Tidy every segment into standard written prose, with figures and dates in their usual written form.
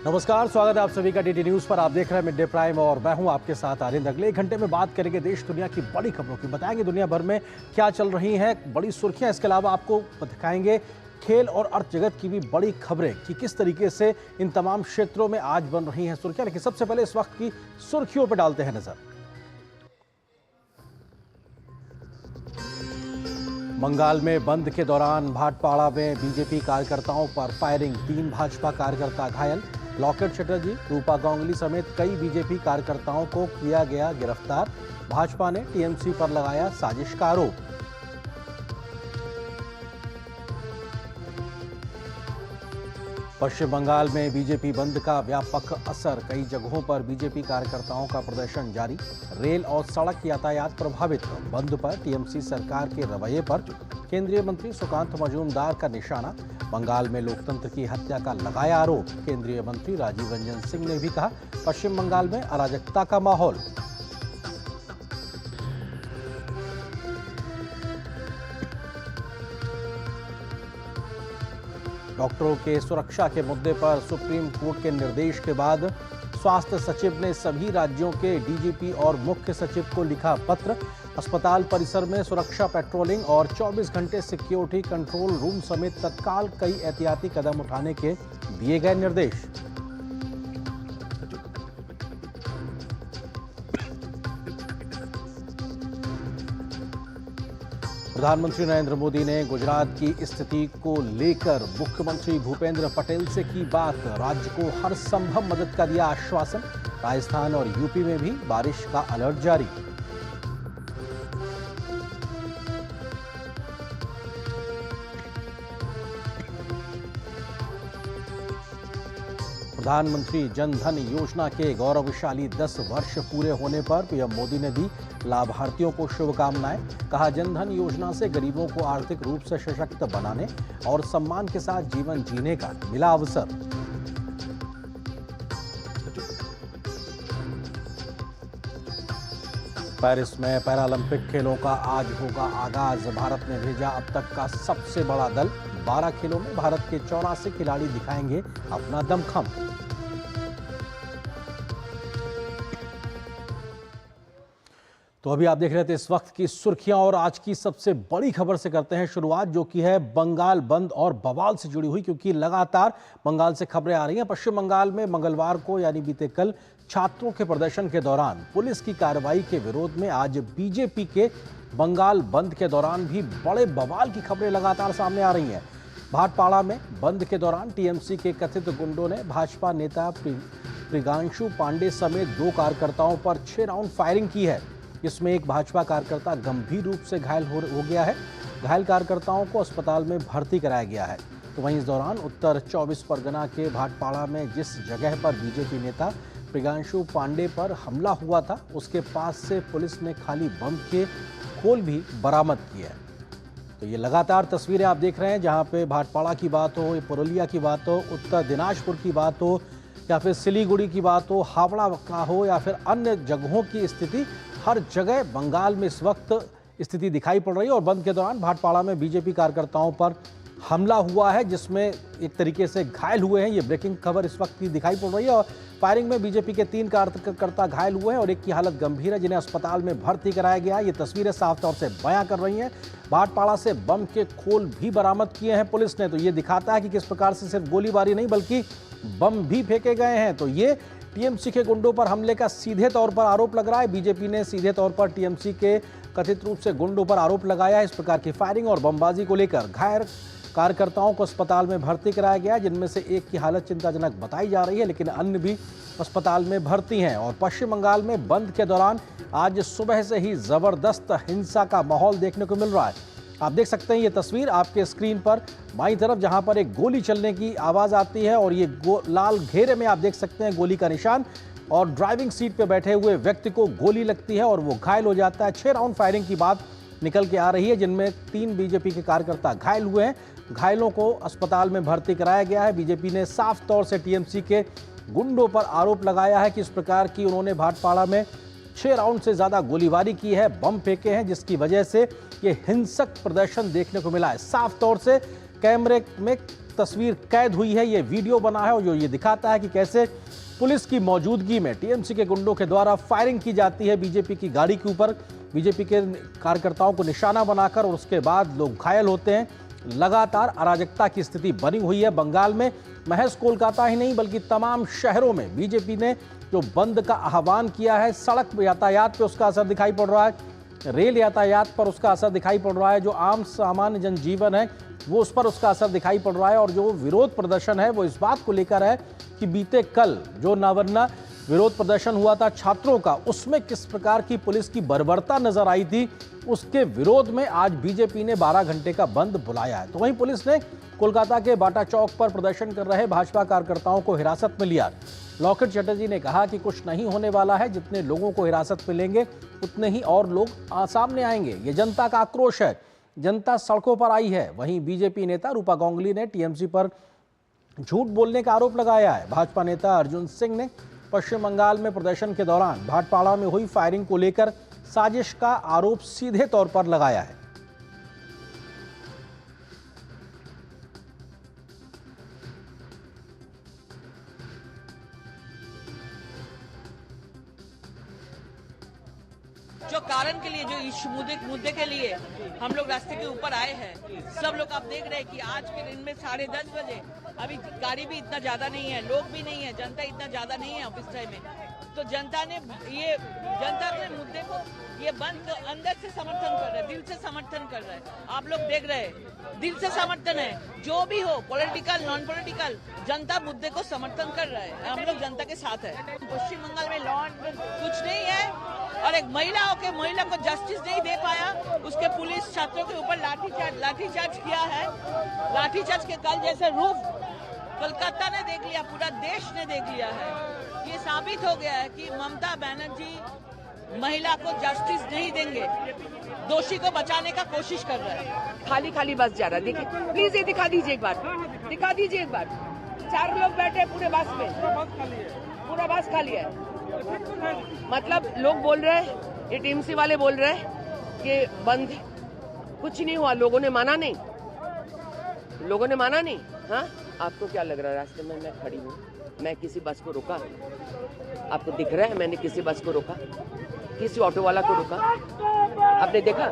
नमस्कार, स्वागत है आप सभी का डीडी न्यूज पर। आप देख रहे हैं मिड डे प्राइम और मैं हूं आपके साथ आरिंद। अगले एक घंटे में बात करेंगे देश दुनिया की बड़ी खबरों की, बताएंगे दुनिया भर में क्या चल रही हैं, बड़ी सुर्खियां। इसके अलावा आपको दिखाएंगे खेल और अर्थ जगत की भी बड़ी खबरें कि किस तरीके से इन तमाम क्षेत्रों में आज बन रही हैं सुर्खियां। लेकिन सबसे पहले इस वक्त की सुर्खियों पर डालते हैं नजर। बंगाल में बंद के दौरान भाटपाड़ा में बीजेपी कार्यकर्ताओं पर फायरिंग, 3 भाजपा कार्यकर्ता घायल। लॉकेट चटर्जी, रूपा गांगुली समेत कई बीजेपी कार्यकर्ताओं को किया गया गिरफ्तार। भाजपा ने टीएमसी पर लगाया साजिश का आरोप। पश्चिम बंगाल में बीजेपी बंद का व्यापक असर, कई जगहों पर बीजेपी कार्यकर्ताओं का प्रदर्शन जारी। रेल और सड़क यातायात प्रभावित। बंद पर टीएमसी सरकार के रवैये पर केंद्रीय मंत्री सुकांत मजूमदार का निशाना। बंगाल में लोकतंत्र की हत्या का लगाया आरोप। केंद्रीय मंत्री राजीव रंजन सिंह ने भी कहा, पश्चिम बंगाल में अराजकता का माहौल। डॉक्टरों के सुरक्षा के मुद्दे पर सुप्रीम कोर्ट के निर्देश के बाद स्वास्थ्य सचिव ने सभी राज्यों के डीजीपी और मुख्य सचिव को लिखा पत्र। अस्पताल परिसर में सुरक्षा पेट्रोलिंग और 24 घंटे सिक्योरिटी कंट्रोल रूम समेत तत्काल कई एहतियाती कदम उठाने के दिए गए निर्देश। प्रधानमंत्री नरेंद्र मोदी ने गुजरात की स्थिति को लेकर मुख्यमंत्री भूपेंद्र पटेल से की बात। राज्य को हर संभव मदद का दिया आश्वासन। राजस्थान और यूपी में भी बारिश का अलर्ट जारी। प्रधानमंत्री जन धन योजना के गौरवशाली 10 वर्ष पूरे होने पर पीएम मोदी ने दी लाभार्थियों को शुभकामनाएं। कहा, जन धन योजना से गरीबों को आर्थिक रूप से सशक्त बनाने और सम्मान के साथ जीवन जीने का मिला अवसर। पेरिस में पैरालंपिक खेलों का आज होगा आगाज। भारत ने भेजा अब तक का सबसे बड़ा दल। 12 खेलों में भारत के 84 खिलाड़ी दिखाएंगे अपना दमखम। तो अभी आप देख रहे थे इस वक्त की सुर्खियां और आज की सबसे बड़ी खबर से करते हैं शुरुआत, जो कि है बंगाल बंद और बवाल से जुड़ी हुई, क्योंकि लगातार बंगाल से खबरें आ रही हैं। पश्चिम बंगाल में मंगलवार को यानी बीते कल छात्रों के प्रदर्शन के दौरान पुलिस की कार्रवाई के विरोध में आज बीजेपी के बंगाल बंद के दौरान भी बड़े बवाल की खबरें लगातार सामने आ रही हैं। भाटपाड़ा में बंद के दौरान टीएमसी के कथित गुंडों ने भाजपा नेता प्रिगांशु पांडे समेत 2 कार्यकर्ताओं पर 6 राउंड फायरिंग की है। इसमें एक भाजपा कार्यकर्ता गंभीर रूप से घायल हो गया है। घायल कार्यकर्ताओं को अस्पताल में भर्ती कराया गया है। तो वहीं इस दौरान उत्तर 24 परगना के भाटपाड़ा में जिस जगह पर बीजेपी नेता प्रिगांशु पांडे पर हमला हुआ था, उसके पास से पुलिस ने खाली बम के खोल भी बरामद किए हैं। तो ये लगातार तस्वीरें आप देख रहे हैं, जहां पे भाटपाड़ा की बात हो, पुरुलिया की बात हो, उत्तर दिनाजपुर की बात हो, या फिर सिलीगुड़ी की बात हो, हावड़ा का हो, या फिर अन्य जगहों की स्थिति, हर जगह बंगाल में इस वक्त स्थिति दिखाई पड़ रही है। और बंद के दौरान भाटपाड़ा में बीजेपी कार्यकर्ताओं पर हमला हुआ है, जिसमें एक तरीके से घायल हुए हैं। ये ब्रेकिंग खबर इस वक्त की दिखाई पड़ रही है। और फायरिंग में बीजेपी के 3 कार्यकर्ता घायल हुए हैं और एक की हालत गंभीर है, जिन्हें अस्पताल में भर्ती कराया गया है। ये तस्वीरें साफ तौर से बयां कर रही हैं। भाटपाड़ा से बम के खोल भी बरामद किए हैं पुलिस ने। तो ये दिखाता है कि किस प्रकार से सिर्फ गोलीबारी नहीं बल्कि बम भी फेंके गए हैं। तो ये टीएमसी के गुंडों पर हमले का सीधे तौर पर आरोप लग रहा है। बीजेपी ने सीधे तौर पर टीएमसी के कथित रूप से गुंडों पर आरोप लगाया है। इस प्रकार की फायरिंग और बमबाजी को लेकर घायल कार्यकर्ताओं को अस्पताल में भर्ती कराया गया, जिनमें से एक की हालत चिंताजनक बताई जा रही है, लेकिन अन्य भी अस्पताल में भर्ती हैं। और पश्चिम बंगाल में बंद के दौरान आज सुबह से ही जबरदस्त हिंसा का माहौल देखने को मिल रहा है। आप देख सकते हैं ये तस्वीर आपके स्क्रीन पर बाईं तरफ, जहां पर एक गोली चलने की आवाज आती है और ये लाल घेरे में आप देख सकते हैं गोली का निशान, और ड्राइविंग सीट पे बैठे हुए व्यक्ति को गोली लगती है और वो घायल हो जाता है। 6 राउंड फायरिंग की बात निकल के आ रही है, जिनमें 3 बीजेपी के कार्यकर्ता घायल हुए हैं। घायलों को अस्पताल में भर्ती कराया गया है। बीजेपी ने साफ तौर से टीएमसी के गुंडों पर आरोप लगाया है कि इस प्रकार की उन्होंने भाटपाड़ा में 6 राउंड से ज्यादा गोलीबारी की है, बम फेंके हैं, जिसकी वजह से ये हिंसक प्रदर्शन देखने को मिला है। साफ तौर से कैमरे में तस्वीर कैद हुई है, ये वीडियो बना है और जो ये दिखाता है कि कैसे पुलिस की मौजूदगी में टीएमसी के गुंडों के द्वारा फायरिंग की जाती है बीजेपी की गाड़ी के ऊपर, बीजेपी के कार्यकर्ताओं को निशाना बनाकर, और उसके बाद लोग घायल होते हैं। लगातार अराजकता की स्थिति बनी हुई है बंगाल में। महज कोलकाता ही नहीं बल्कि तमाम शहरों में बीजेपी ने जो बंद का आह्वान किया है, सड़क यातायात पे उसका असर दिखाई पड़ रहा है, रेल यातायात पर उसका असर दिखाई पड़ रहा है, जो आम सामान्य जनजीवन है वो उस पर उसका असर दिखाई पड़ रहा है। और जो विरोध प्रदर्शन है वो इस बात को लेकर है कि बीते कल जो नवरना विरोध प्रदर्शन हुआ था छात्रों का, उसमें किस प्रकार की पुलिस की बर्बरता नजर आई थी, उसके विरोध में आज बीजेपी ने 12 घंटे का बंद बुलाया है। तो वहीं पुलिस ने कोलकाता के बाटा चौक पर प्रदर्शन कर रहे भाजपा कार्यकर्ताओं को हिरासत में लिया। लॉकेट चटर्जी ने कहा कि कुछ नहीं होने वाला है, जितने लोगों को हिरासत में लेंगे उतने ही और लोग सामने आएंगे। ये जनता का आक्रोश है, जनता सड़कों पर आई है। वहीं बीजेपी नेता रूपा गांगुली ने टीएमसी पर झूठ बोलने का आरोप लगाया है। भाजपा नेता अर्जुन सिंह ने पश्चिम बंगाल में प्रदर्शन के दौरान भाटपाड़ा में हुई फायरिंग को लेकर साजिश का आरोप सीधे तौर पर लगाया है। जो कारण के लिए, जो इस मुद्दे के लिए हम लोग रास्ते के ऊपर आए हैं, सब लोग आप देख रहे हैं कि आज के दिन में 10:30 बजे, अभी गाड़ी भी इतना ज्यादा नहीं है, लोग भी नहीं है, जनता इतना ज्यादा नहीं है ऑफिस टाइम में, तो जनता के मुद्दे को ये बंद अंदर से समर्थन कर रहा है, दिल से समर्थन कर रहा है। आप लोग देख रहे हैं, दिल से समर्थन है, जो भी हो, पॉलिटिकल नॉन पॉलिटिकल, जनता मुद्दे को समर्थन कर रहा है। हम लोग जनता के साथ है। पश्चिम बंगाल में लॉ एंड कुछ नहीं है, और एक महिला को जस्टिस नहीं दे पाया, उसके पुलिस छात्रों के ऊपर लाठीचार्ज किया है। लाठीचार्ज के कल जैसे रूप कोलकाता ने देख लिया, पूरा देश ने देख लिया है। ये साबित हो गया है कि ममता बनर्जी महिला को जस्टिस नहीं देंगे, दोषी को बचाने का कोशिश कर रहा है। खाली बस जा रहा है, देखिए प्लीज ये दिखा दीजिए एक बार, दिखा दीजिए एक बार। 4 लोग बैठे पूरे बस में, पूरा बस खाली है। मतलब लोग बोल रहे हैं, ये टीएमसी वाले बोल रहे हैं कि बंद, कुछ नहीं हुआ, लोगों ने माना नहीं, लोगों ने माना नहीं। हाँ, आपको क्या लग रहा है रास्ते में मैं खड़ी हूँ, मैं किसी बस को रोका? आपको दिख रहा है मैंने किसी बस को रोका, किसी ऑटो वाला को रोका? आपने देखा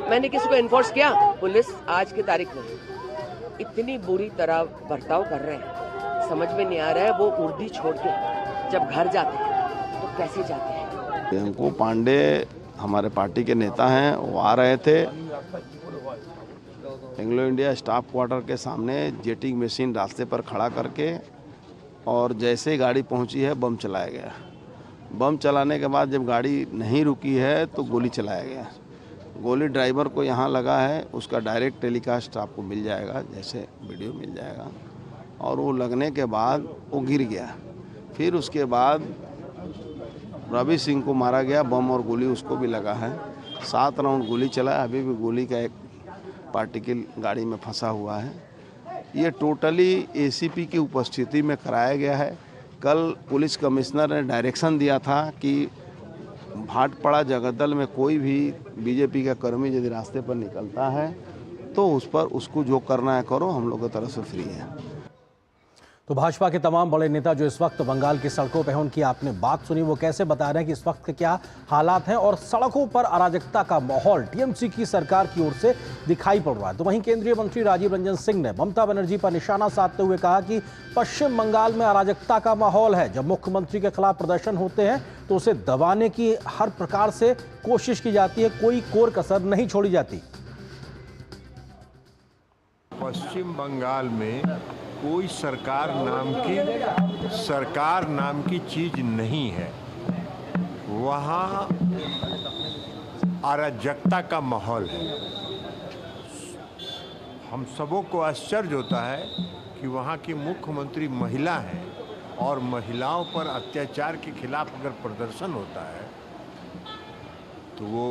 मैंने किसी को इन्फोर्स किया? पुलिस आज की तारीख में इतनी बुरी तरह बर्ताव कर रहे हैं, समझ में नहीं आ रहा है वो उर्दी छोड़ के जब घर जाते हैं तो कैसे जाते हैं। टेंको पांडे हमारे पार्टी के नेता हैं, वो आ रहे थे एंग्लो इंडिया स्टाफ क्वार्टर के सामने, जेटिंग मशीन रास्ते पर खड़ा करके, और जैसे ही गाड़ी पहुंची है बम चलाया गया। बम चलाने के बाद जब गाड़ी नहीं रुकी है तो गोली चलाया गया। गोली ड्राइवर को यहाँ लगा है, उसका डायरेक्ट टेलीकास्ट आपको मिल जाएगा, जैसे वीडियो मिल जाएगा। और वो लगने के बाद वो गिर गया। फिर उसके बाद रवि सिंह को मारा गया, बम और गोली उसको भी लगा है। 7 राउंड गोली चला है, अभी भी गोली का एक पार्टिकल गाड़ी में फंसा हुआ है। ये टोटली एसीपी की उपस्थिति में कराया गया है। कल पुलिस कमिश्नर ने डायरेक्शन दिया था कि भाटपाड़ा जगदल में कोई भी बीजेपी का कर्मी यदि रास्ते पर निकलता है तो उस पर उसको जो करना है करो, हम लोग की तरफ से फ्री है। तो भाजपा के तमाम बड़े नेता जो इस वक्त बंगाल की सड़कों पर हैं, उनकी आपने बात सुनी, वो कैसे बता रहे हैं कि इस वक्त के क्या हालात हैं, और सड़कों पर अराजकता का माहौल टीएमसी की सरकार की ओर से दिखाई पड़ रहा है। तो वहीं केंद्रीय मंत्री राजीव रंजन सिंह ने ममता बनर्जी पर निशाना साधते हुए कहा कि पश्चिम बंगाल में अराजकता का माहौल है। जब मुख्यमंत्री के खिलाफ प्रदर्शन होते हैं तो उसे दबाने की हर प्रकार से कोशिश की जाती है, कोई कोर कसर नहीं छोड़ी जाती। पश्चिम बंगाल में कोई सरकार नाम की चीज नहीं है। वहाँ अराजकता का माहौल है। हम सबों को आश्चर्य होता है कि वहाँ की मुख्यमंत्री महिला हैं, और महिलाओं पर अत्याचार के खिलाफ अगर प्रदर्शन होता है तो वो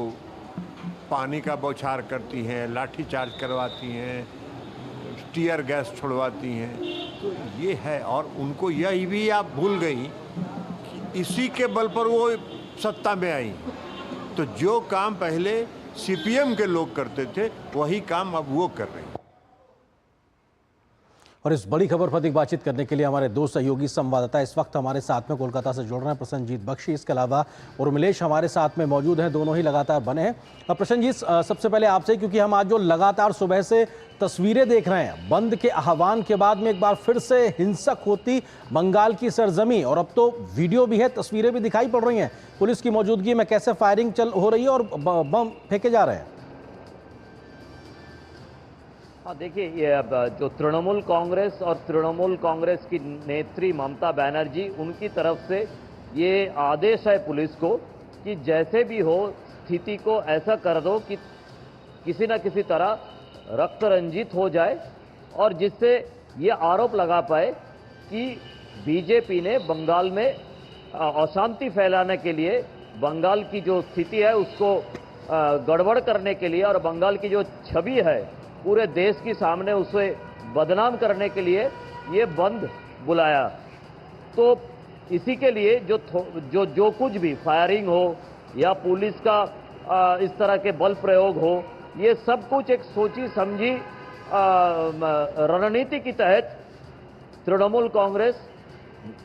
पानी का बौछार करती हैं, लाठीचार्ज करवाती हैं, टीयर गैस छोड़वाती हैं। तो ये है, और उनको यही भी आप भूल गई कि इसी के बल पर वो सत्ता में आई। तो जो काम पहले सीपीएम के लोग करते थे वही काम अब वो कर रहे हैं। और इस बड़ी खबर पर अधिक बातचीत करने के लिए हमारे दो सहयोगी संवाददाता इस वक्त हमारे साथ में कोलकाता से जुड़ रहे हैं। प्रसन्नजीत बख्शी, इसके अलावा उर्मिलेश हमारे साथ में मौजूद हैं। दोनों ही लगातार बने हैं। अब प्रसन्नजीत, सबसे पहले आपसे, क्योंकि हम आज जो लगातार सुबह से तस्वीरें देख रहे हैं बंद के आह्वान के बाद में एक बार फिर से हिंसक होती बंगाल की सरजमी, और अब तो वीडियो भी है, तस्वीरें भी दिखाई पड़ रही हैं पुलिस की मौजूदगी में कैसे फायरिंग हो रही है और बम फेंके जा रहे हैं। हाँ, देखिए, ये जो तृणमूल कांग्रेस और तृणमूल कांग्रेस की नेत्री ममता बनर्जी, उनकी तरफ से ये आदेश है पुलिस को कि जैसे भी हो स्थिति को ऐसा कर दो कि किसी न किसी तरह रक्त रंजित हो जाए, और जिससे ये आरोप लगा पाए कि बीजेपी ने बंगाल में अशांति फैलाने के लिए, बंगाल की जो स्थिति है उसको गड़बड़ करने के लिए और बंगाल की जो छवि है पूरे देश के सामने उसे बदनाम करने के लिए ये बंद बुलाया। तो इसी के लिए जो कुछ भी फायरिंग हो या पुलिस का इस तरह के बल प्रयोग हो, ये सब कुछ एक सोची समझी रणनीति के तहत तृणमूल कांग्रेस,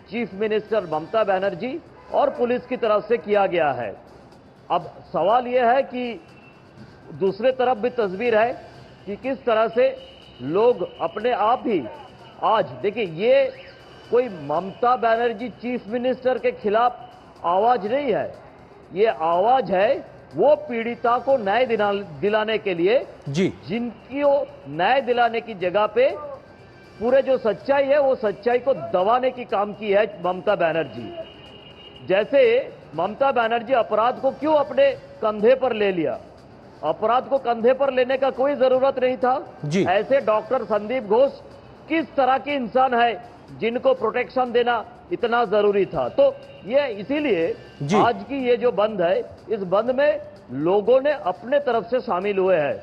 चीफ मिनिस्टर ममता बनर्जी और पुलिस की तरफ से किया गया है। अब सवाल यह है कि दूसरे तरफ भी तस्वीर है कि किस तरह से लोग अपने आप ही आज, देखिए, ये कोई ममता बनर्जी चीफ मिनिस्टर के खिलाफ आवाज नहीं है, ये आवाज है वो पीड़िता को न्याय दिलाने के लिए जी, जिनकी वो न्याय दिलाने की जगह पे पूरे जो सच्चाई है वो सच्चाई को दबाने की काम की है ममता बनर्जी। जैसे ममता बनर्जी अपराध को क्यों अपने कंधे पर ले लिया, अपराध को कंधे पर लेने का कोई जरूरत नहीं था जी। ऐसे डॉक्टर संदीप घोष किस तरह के इंसान है जिनको प्रोटेक्शन देना इतना जरूरी था। तो ये इसीलिए आज की ये जो बंद है, इस बंद में लोगों ने अपने तरफ से शामिल हुए हैं।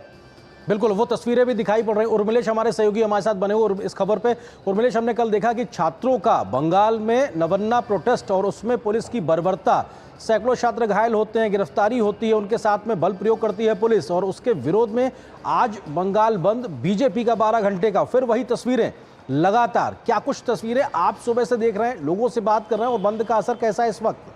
बिल्कुल, वो तस्वीरें भी दिखाई पड़ रही हैं। उर्मिलेश हमारे सहयोगी हमारे साथ बने हुए इस खबर पे। उर्मिलेश, हमने कल देखा कि छात्रों का बंगाल में नवन्ना प्रोटेस्ट और उसमें पुलिस की बर्बरता, सैकड़ों छात्र घायल होते हैं, गिरफ्तारी होती है, उनके साथ में बल प्रयोग करती है पुलिस, और उसके विरोध में आज बंगाल बंद, बीजेपी का 12 घंटे का। फिर वही तस्वीरें लगातार, क्या कुछ तस्वीरें आप सुबह से देख रहे हैं, लोगों से बात कर रहे हैं, और बंद का असर कैसा है इस वक्त?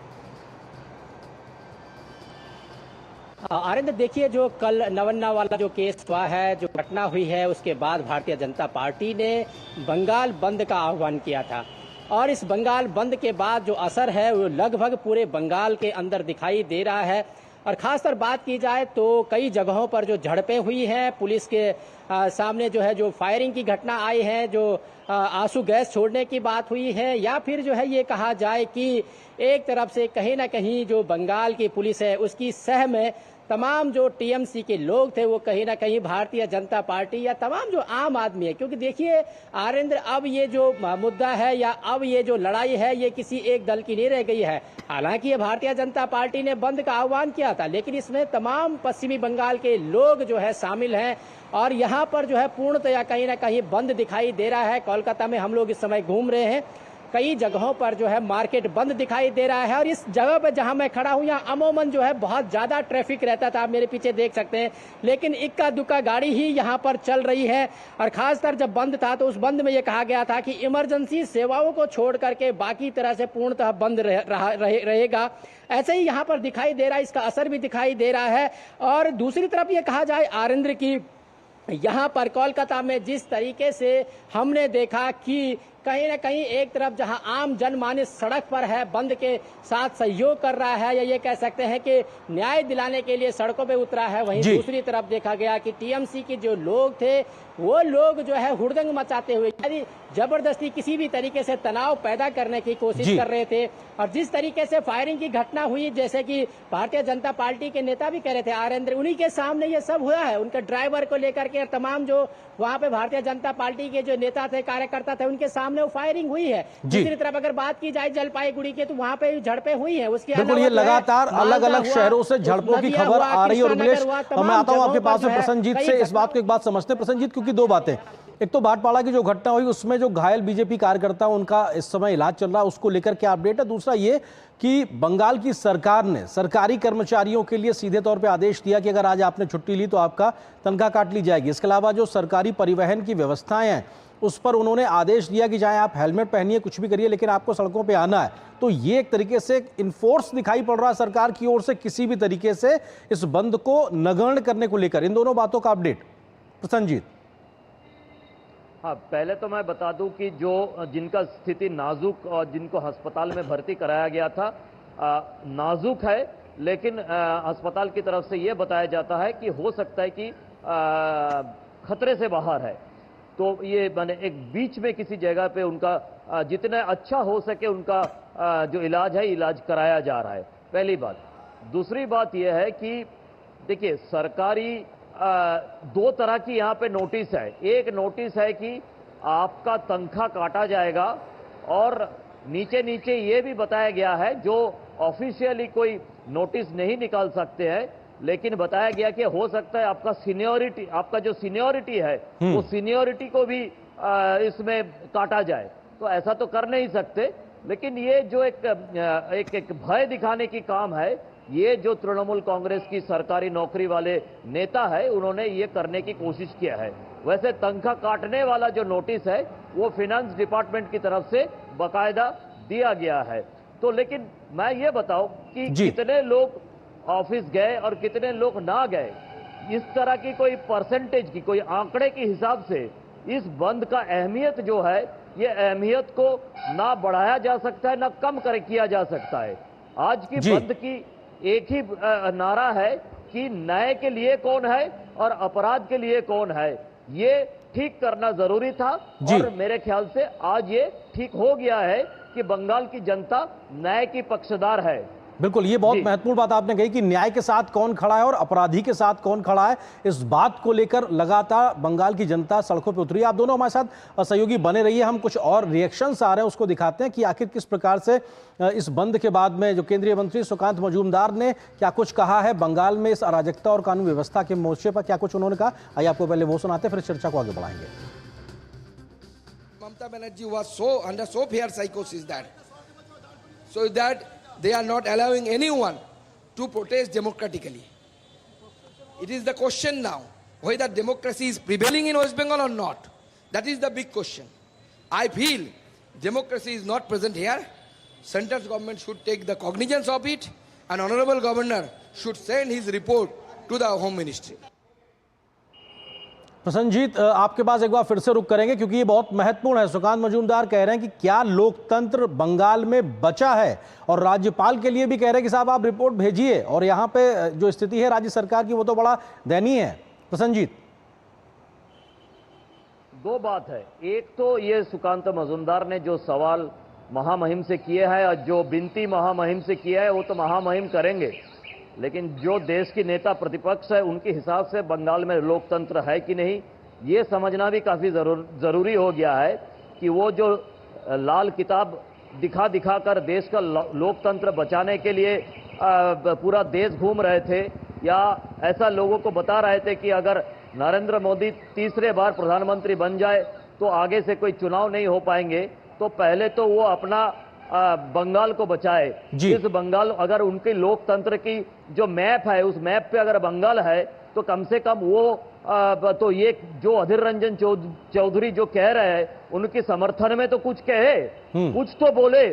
आनंद, देखिए, जो कल नवन्ना वाला जो केस हुआ है, जो घटना हुई है, उसके बाद भारतीय जनता पार्टी ने बंगाल बंद का आह्वान किया था, और इस बंगाल बंद के बाद जो असर है वो लगभग पूरे बंगाल के अंदर दिखाई दे रहा है। और खासकर बात की जाए तो कई जगहों पर जो झड़पें हुई हैं, पुलिस के सामने जो है जो फायरिंग की घटना आई है, जो आंसू गैस छोड़ने की बात हुई है, या फिर जो है ये कहा जाए कि एक तरफ से कहीं ना कहीं जो बंगाल की पुलिस है उसकी सह में तमाम जो टीएमसी के लोग थे वो कहीं ना कहीं भारतीय जनता पार्टी या तमाम जो आम आदमी है, क्योंकि देखिए आरिंद्र, अब ये जो मुद्दा है या अब ये जो लड़ाई है ये किसी एक दल की नहीं रह गई है। हालांकि ये भारतीय जनता पार्टी ने बंद का आह्वान किया था, लेकिन इसमें तमाम पश्चिमी बंगाल के लोग जो है शामिल हैं, और यहाँ पर जो है पूर्णतया कहीं ना कहीं बंद दिखाई दे रहा है। कोलकाता में हम लोग इस समय घूम रहे हैं, कई जगहों पर जो है मार्केट बंद दिखाई दे रहा है, और इस जगह पर जहां मैं खड़ा हूं यहाँ अमूमन जो है बहुत ज्यादा ट्रैफिक रहता था, आप मेरे पीछे देख सकते हैं, लेकिन इक्का दुक्का गाड़ी ही यहाँ पर चल रही है। और खासकर जब बंद था तो उस बंद में ये कहा गया था कि इमरजेंसी सेवाओं को छोड़ करके बाकी तरह से पूर्णतः बंद रहेगा। ऐसे ही यहाँ पर दिखाई दे रहा है, इसका असर भी दिखाई दे रहा है। और दूसरी तरफ ये कहा जाए आरिंद्र की, यहाँ पर कोलकाता में जिस तरीके से हमने देखा कि कहीं ना कहीं एक तरफ जहां आम जनमानस सड़क पर है, बंद के साथ सहयोग कर रहा है, या ये कह सकते हैं कि न्याय दिलाने के लिए सड़कों पे उतरा है, वहीं दूसरी तरफ देखा गया कि टीएमसी के जो लोग थे वो लोग जो है हुड़दंग मचाते हुए यानी जबरदस्ती किसी भी तरीके से तनाव पैदा करने की कोशिश कर रहे थे। और जिस तरीके से फायरिंग की घटना हुई, जैसे कि भारतीय जनता पार्टी के नेता भी कह रहे थे आरिंद्र, उन्हीं के सामने ये सब हुआ है। उनके ड्राइवर को लेकर के तमाम जो वहां पे भारतीय जनता पार्टी के जो नेता थे, कार्यकर्ता थे, उनके सामने वो फायरिंग हुई है। दूसरी तरफ अगर बात की जाए जलपाईगुड़ी के, तो वहां पे झड़पें हुई है। उसके बिल्कुल, ये लगातार अलग अलग शहरों से झड़पों की खबर आ रही है। और उर्मिलेश, मैं आता हूं आपके पास में प्रसन्नजीत से, इस बात को एक बात समझते हैं प्रसन्नजीत, क्योंकि दो बातें, एक तो बाटपाड़ा की जो घटना हुई उसमें जो घायल बीजेपी कार्यकर्ता उनका इस समय इलाज चल रहा है, उसको लेकर क्या अपडेट है। दूसरा ये कि बंगाल की सरकार ने सरकारी कर्मचारियों के लिए सीधे तौर पे आदेश दिया कि अगर आज आपने छुट्टी ली तो आपका तनख्वाह काट ली जाएगी। इसके अलावा जो सरकारी परिवहन की व्यवस्थाएं हैं उस पर उन्होंने आदेश दिया कि चाहे आप हेलमेट पहनिए, कुछ भी करिए, लेकिन आपको सड़कों पे आना है। तो ये एक तरीके से इन्फोर्स दिखाई पड़ रहा है सरकार की ओर से किसी भी तरीके से इस बंद को नगण्य करने को लेकर। इन दोनों बातों का अपडेट प्रसन्नजीत। हाँ, पहले तो मैं बता दूं कि जो जिनका स्थिति नाजुक और जिनको अस्पताल में भर्ती कराया गया था, नाजुक है, लेकिन अस्पताल की तरफ से यह बताया जाता है कि हो सकता है कि खतरे से बाहर है। तो ये मैंने एक बीच में किसी जगह पे उनका जितना अच्छा हो सके उनका जो इलाज है, इलाज कराया जा रहा है, पहली बात। दूसरी बात यह है कि देखिए, सरकारी दो तरह की यहाँ पे नोटिस है। एक नोटिस है कि आपका तनख्वाह काटा जाएगा, और नीचे नीचे ये भी बताया गया है, जो ऑफिशियली कोई नोटिस नहीं निकाल सकते हैं, लेकिन बताया गया कि हो सकता है आपका सीनियोरिटी, आपका जो सीनियोरिटी है वो सीनियोरिटी को भी इसमें काटा जाए। तो ऐसा तो कर नहीं सकते, लेकिन ये जो एक भय दिखाने की काम है, ये जो तृणमूल कांग्रेस की सरकारी नौकरी वाले नेता है, उन्होंने ये करने की कोशिश किया है। वैसे तनख्वाह काटने वाला जो नोटिस है वो फाइनेंस डिपार्टमेंट की तरफ से बाकायदा दिया गया है। तो लेकिन मैं ये बताऊं कि कितने लोग ऑफिस गए और कितने लोग ना गए, इस तरह की कोई परसेंटेज की, कोई आंकड़े के हिसाब से इस बंद का अहमियत जो है, ये अहमियत को ना बढ़ाया जा सकता है ना कम किया जा सकता है। आज की बंद की एक ही नारा है कि न्याय के लिए कौन है और अपराध के लिए कौन है। ये ठीक करना जरूरी था, और मेरे ख्याल से आज ये ठीक हो गया है कि बंगाल की जनता न्याय की पक्षधार है। बिल्कुल, ये बहुत महत्वपूर्ण बात आपने कही कि न्याय के साथ कौन खड़ा है और अपराधी के साथ कौन खड़ा है। इस बात को लेकर लगातार बंगाल की जनता सड़कों पर उतरी है। आप दोनों हमारे साथ सहयोगी बने रहिए। हम कुछ और रिएक्शंस आ रहे हैं, उसको दिखाते हैं कि आखिर किस प्रकार से इस बंद के बाद में जो केंद्रीय मंत्री सुकांत मजूमदार ने क्या कुछ कहा है बंगाल में इस अराजकता और कानून व्यवस्था के मोर्चे पर, क्या कुछ उन्होंने कहा। आइए आपको पहले वो सुनाते हैं, फिर चर्चा को आगे बढ़ाएंगे। Mamata Banerjee was under so fear psychosis that they are not allowing anyone to protest democratically. It is the question now whether democracy is prevailing in West Bengal or not. That is the big question. I feel democracy is not present here. Central government should take the cognizance of it, and Honorable Governor should send his report to the Home Ministry. Prasannajit, आपके पास एक बार फिर से रुक करेंगे क्योंकि ये बहुत महत्वपूर्ण है। सुकांत मजूमदार कह रहे हैं कि क्या लोकतंत्र बंगाल में बचा है, और राज्यपाल के लिए भी कह रहे हैं कि साहब आप रिपोर्ट भेजिए, और यहाँ पे जो स्थिति है राज्य सरकार की वो तो बड़ा दयनीय है। प्रसन्नजीत, दो बात है। एक तो ये सुकांत मजूमदार ने जो सवाल महामहिम से किए हैं और जो विनती महामहिम से किया है, वो तो महामहिम करेंगे, लेकिन जो देश की नेता प्रतिपक्ष है उनके हिसाब से बंगाल में लोकतंत्र है कि नहीं, ये समझना भी काफी जरूरी हो गया है कि वो जो लाल किताब दिखा कर देश का लोकतंत्र बचाने के लिए पूरा देश घूम रहे थे, या ऐसा लोगों को बता रहे थे कि अगर नरेंद्र मोदी तीसरे बार प्रधानमंत्री बन जाए तो आगे से कोई चुनाव नहीं हो पाएंगे, तो पहले तो वो अपना बंगाल को बचाए। इस बंगाल, अगर उनके लोकतंत्र की जो मैप है उस मैप पे अगर बंगाल है तो कम से कम वो तो ये जो अधीर रंजन चौधरी जो कह रहे हैं उनके समर्थन में तो कुछ कहे, कुछ तो बोले।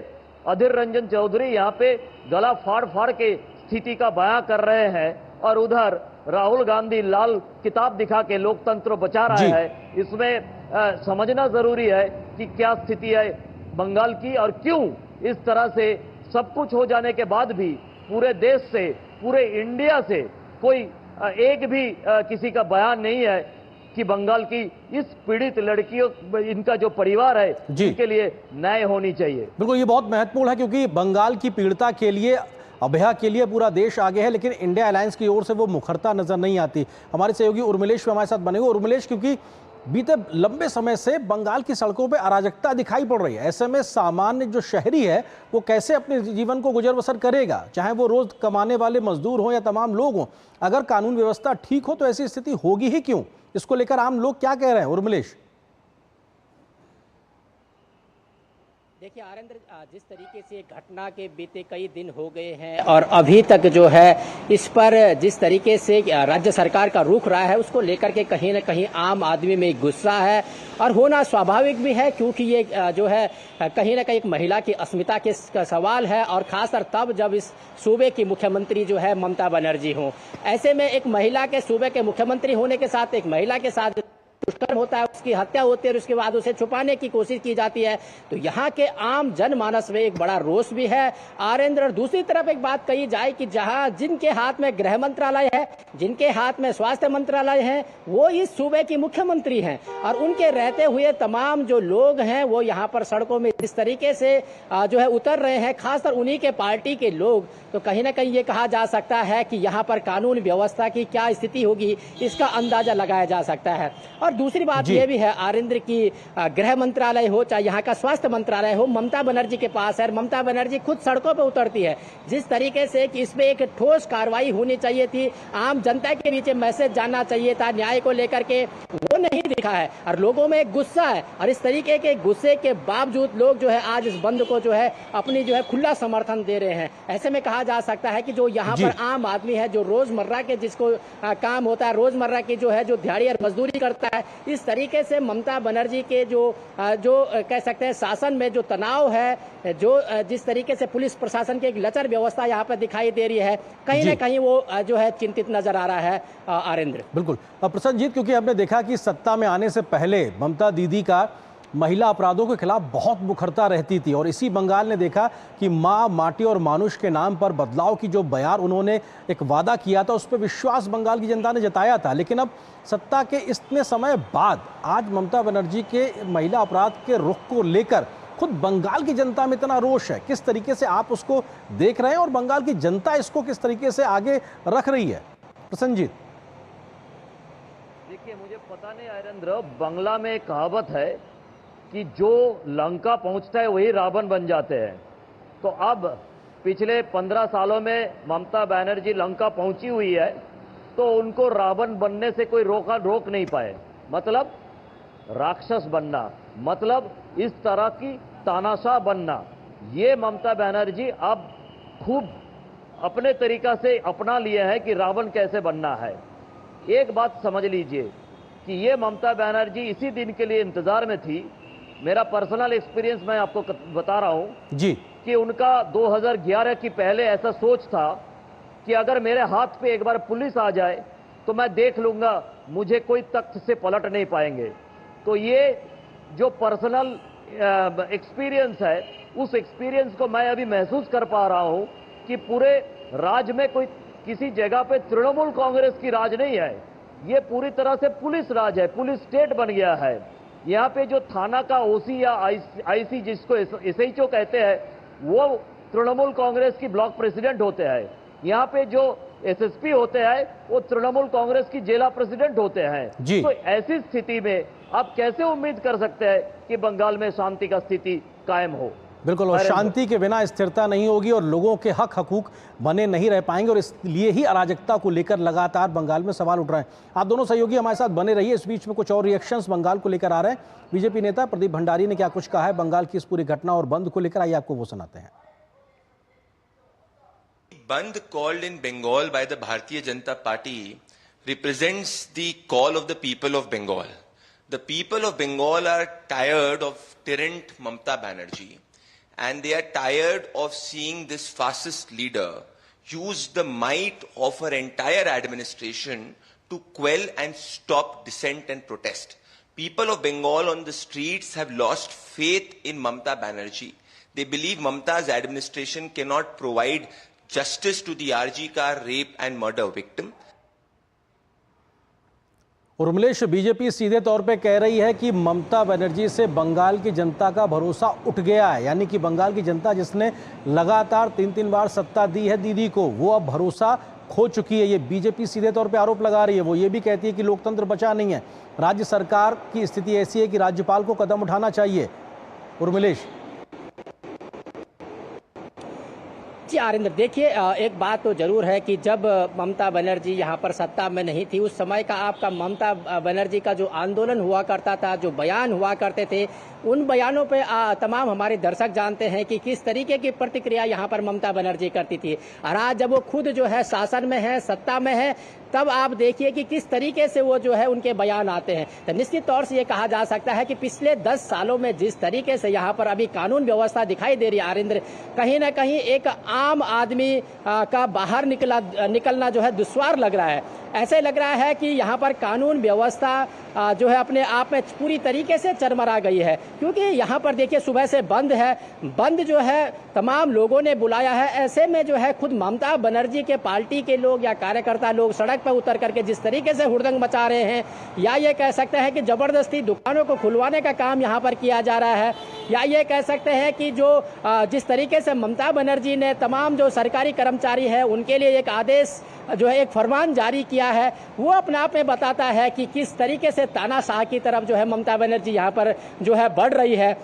अधीर रंजन चौधरी यहाँ पे गला फाड़ के स्थिति का बयां कर रहे हैं, और उधर राहुल गांधी लाल किताब दिखा के लोकतंत्र बचा रहा है। इसमें समझना जरूरी है कि क्या स्थिति है बंगाल की, और क्यों इस तरह से सब कुछ हो जाने के बाद भी पूरे देश से, पूरे इंडिया से कोई एक भी किसी का बयान नहीं है कि बंगाल की इस पीड़ित लड़कियों, इनका जो परिवार है, इनके लिए न्याय होनी चाहिए। बिल्कुल, ये बहुत महत्वपूर्ण है क्योंकि बंगाल की पीड़िता के लिए, अभया के लिए पूरा देश आगे है, लेकिन इंडिया अलायंस की ओर से वो मुखरता नजर नहीं आती। हमारे सहयोगी उर्मिलेश हमारे साथ बने हुए। उर्मिलेश, क्योंकि बीते लंबे समय से बंगाल की सड़कों पे अराजकता दिखाई पड़ रही है, ऐसे में सामान्य जो शहरी है वो कैसे अपने जीवन को गुजर बसर करेगा, चाहे वो रोज कमाने वाले मजदूर हों या तमाम लोग हों। अगर कानून व्यवस्था ठीक हो तो ऐसी स्थिति होगी ही क्यों? इसको लेकर आम लोग क्या कह रहे हैं? उर्मिलेश, देखिए आरेंद्र, जिस तरीके से घटना के बीते कई दिन हो गए हैं और अभी तक जो है इस पर जिस तरीके से राज्य सरकार का रुख रहा है उसको लेकर के कहीं न कहीं आम आदमी में गुस्सा है और होना स्वाभाविक भी है, क्योंकि ये जो है कहीं न कहीं एक महिला की अस्मिता के सवाल है और खासकर तब जब इस सूबे की मुख्यमंत्री जो है ममता बनर्जी हो। ऐसे में एक महिला के सूबे के मुख्यमंत्री होने के साथ एक महिला के साथ दुष्कर्म होता है, उसकी हत्या होती है और उसके बाद उसे छुपाने की कोशिश की जाती है, तो यहाँ के आम जनमानस में एक बड़ा रोष भी है आरेंद्र। और दूसरी तरफ एक बात कही जाए कि जहाँ जिनके हाथ में गृह मंत्रालय है, जिनके हाथ में स्वास्थ्य मंत्रालय है, वो इस सूबे की मुख्यमंत्री हैं और उनके रहते हुए तमाम जो लोग हैं वो यहाँ पर सड़कों में जिस तरीके से जो है उतर रहे हैं, खासकर उन्हीं के पार्टी के लोग, तो कहीं ना कहीं ये कहा जा सकता है कि यहाँ पर कानून व्यवस्था की क्या स्थिति होगी इसका अंदाजा लगाया जा सकता है। और दूसरी बात यह भी है आरेंद्र की गृह मंत्रालय हो चाहे यहाँ का स्वास्थ्य मंत्रालय हो, ममता बनर्जी के पास है। ममता बनर्जी खुद सड़कों पर उतरती है जिस तरीके से कि इसमें एक ठोस कार्रवाई होनी चाहिए थी, आम जनता के बीच मैसेज जाना चाहिए था न्याय को लेकर के, वो नहीं दिखा है और लोगों में एक गुस्सा है। और इस तरीके के गुस्से के बावजूद लोग जो है आज इस बंद को जो है अपनी जो है खुला समर्थन दे रहे हैं। ऐसे में कहा जा सकता है कि जो यहाँ पर आम आदमी है, जो रोजमर्रा के जिसको काम होता है, रोजमर्रा की जो है जो दिहाड़ी और मजदूरी करता है, इस तरीके से ममता बनर्जी के जो कह सकते हैं शासन में जो तनाव है, जो जिस तरीके से पुलिस प्रशासन की एक लचर व्यवस्था यहाँ पर दिखाई दे रही है, कहीं ना कहीं वो जो है चिंतित नजर आ रहा है आरेंद्र। बिल्कुल प्रसन्नजीत, क्योंकि हमने देखा कि सत्ता में आने से पहले ममता दीदी का महिला अपराधों के खिलाफ बहुत मुखरता रहती थी और इसी बंगाल ने देखा कि माँ, माटी और मानुष के नाम पर बदलाव की जो बयान उन्होंने एक वादा किया था उस पर विश्वास बंगाल की जनता ने जताया था। लेकिन अब सत्ता के इतने समय बाद आज ममता बनर्जी के महिला अपराध के रुख को लेकर खुद बंगाल की जनता में इतना रोष है, किस तरीके से आप उसको देख रहे हैं और बंगाल की जनता इसको किस तरीके से आगे रख रही है? प्रसन्नजीत, देखिए मुझे पता नहीं आरेंद्र, बांग्ला में एक कहावत है कि जो लंका पहुंचता है वही रावण बन जाते हैं। तो अब पिछले 15 सालों में ममता बनर्जी लंका पहुंची हुई है तो उनको रावण बनने से कोई रोक नहीं पाए। मतलब राक्षस बनना, मतलब इस तरह की तानाशाह बनना, ये ममता बनर्जी अब खूब अपने तरीका से अपना लिए हैं कि रावण कैसे बनना है। एक बात समझ लीजिए कि ये ममता बनर्जी इसी दिन के लिए इंतजार में थी। मेरा पर्सनल एक्सपीरियंस मैं आपको बता रहा हूं जी कि उनका 2011 की पहले ऐसा सोच था कि अगर मेरे हाथ पे एक बार पुलिस आ जाए तो मैं देख लूंगा, मुझे कोई तख्त से पलट नहीं पाएंगे। तो ये जो पर्सनल एक्सपीरियंस है, उस एक्सपीरियंस को मैं अभी महसूस कर पा रहा हूं कि पूरे राज्य में कोई किसी जगह पे तृणमूल कांग्रेस की राज नहीं है, ये पूरी तरह से पुलिस राज है, पुलिस स्टेट बन गया है। यहाँ पे जो थाना का ओसी या आईसी जिसको एसएचओ कहते हैं वो तृणमूल कांग्रेस की ब्लॉक प्रेसिडेंट होते हैं। यहाँ पे जो एसएसपी होते हैं वो तृणमूल कांग्रेस की जिला प्रेसिडेंट होते हैं। तो ऐसी स्थिति में आप कैसे उम्मीद कर सकते हैं कि बंगाल में शांति का स्थिति कायम हो? बिल्कुल, और शांति के बिना स्थिरता नहीं होगी और लोगों के हक हकूक बने नहीं रह पाएंगे और इसलिए ही अराजकता को लेकर लगातार बंगाल में सवाल उठ रहे हैं। आप दोनों सहयोगी हमारे साथ बने रहिए। इस बीच में कुछ और रिएक्शंस बंगाल को लेकर आ रहे हैं। बीजेपी नेता प्रदीप भंडारी ने क्या कुछ कहा है बंगाल की इस पूरी घटना और बंद को लेकर, आइए आपको वो सुनाते हैं। Bandh called in Bengal by the Bharatiya Janata Party represents the call of the people of Bengal. The people of Bengal are tired of tyrant Mamata Banerjee and they are tired of seeing this fascist leader use the might of her entire administration to quell and stop dissent and protest. People of Bengal on the streets have lost faith in Mamata Banerjee. They believe Mamata's administration cannot provide justice to the RG car rape and murder victim. Urmilesh, BJP सीधे तौर पे कह रही है कि ममता बनर्जी से बंगाल की जनता का भरोसा उठ गया है, यानी कि बंगाल की जनता जिसने लगातार 3 बार सत्ता दी है दीदी को, वो अब भरोसा खो चुकी है। ये बीजेपी सीधे तौर पे आरोप लगा रही है। वो ये भी कहती है कि लोकतंत्र बचा नहीं है। राज्य सरकार की स्थिति ऐसी है कि राज्यपाल को कदम उठाना चाहिए। उर्मिलेश जी आरिंदर, देखिए एक बात तो जरूर है कि जब ममता बनर्जी यहाँ पर सत्ता में नहीं थी, उस समय का आपका ममता बनर्जी का जो आंदोलन हुआ करता था, जो बयान हुआ करते थे, उन बयानों पे तमाम हमारे दर्शक जानते हैं कि किस तरीके की प्रतिक्रिया यहाँ पर ममता बनर्जी करती थी। और आज जब वो खुद जो है शासन में है, सत्ता में है, तब आप देखिए कि किस तरीके से वो जो है उनके बयान आते हैं। तो निश्चित तौर से ये कहा जा सकता है कि पिछले 10 सालों में जिस तरीके से यहाँ पर अभी कानून व्यवस्था दिखाई दे रही है आरिंद्र, कहीं ना कहीं एक आम आदमी का बाहर निकलना जो है दुश्वार लग रहा है। ऐसे लग रहा है कि यहाँ पर कानून व्यवस्था जो है अपने आप में पूरी तरीके से चरमरा गई है, क्योंकि यहाँ पर देखिए सुबह से बंद है, बंद जो है तमाम लोगों ने बुलाया है। ऐसे में जो है खुद ममता बनर्जी के पार्टी के लोग या कार्यकर्ता लोग सड़क पर उतर करके जिस तरीके से हुड़दंग मचा रहे हैं, या ये कह सकते हैं कि जबरदस्ती दुकानों को खुलवाने का काम यहाँ पर किया जा रहा है, या ये कह सकते हैं कि जो जिस तरीके से ममता बनर्जी ने तमाम जो सरकारी कर्मचारी है उनके लिए एक आदेश जो है एक फरमान जारी किया है, वो अपने आप में बताता है कि किस तरीके से तानाशाह की तरफ जो है ममता बनर्जी यहाँ पर जो है बढ़ रही है।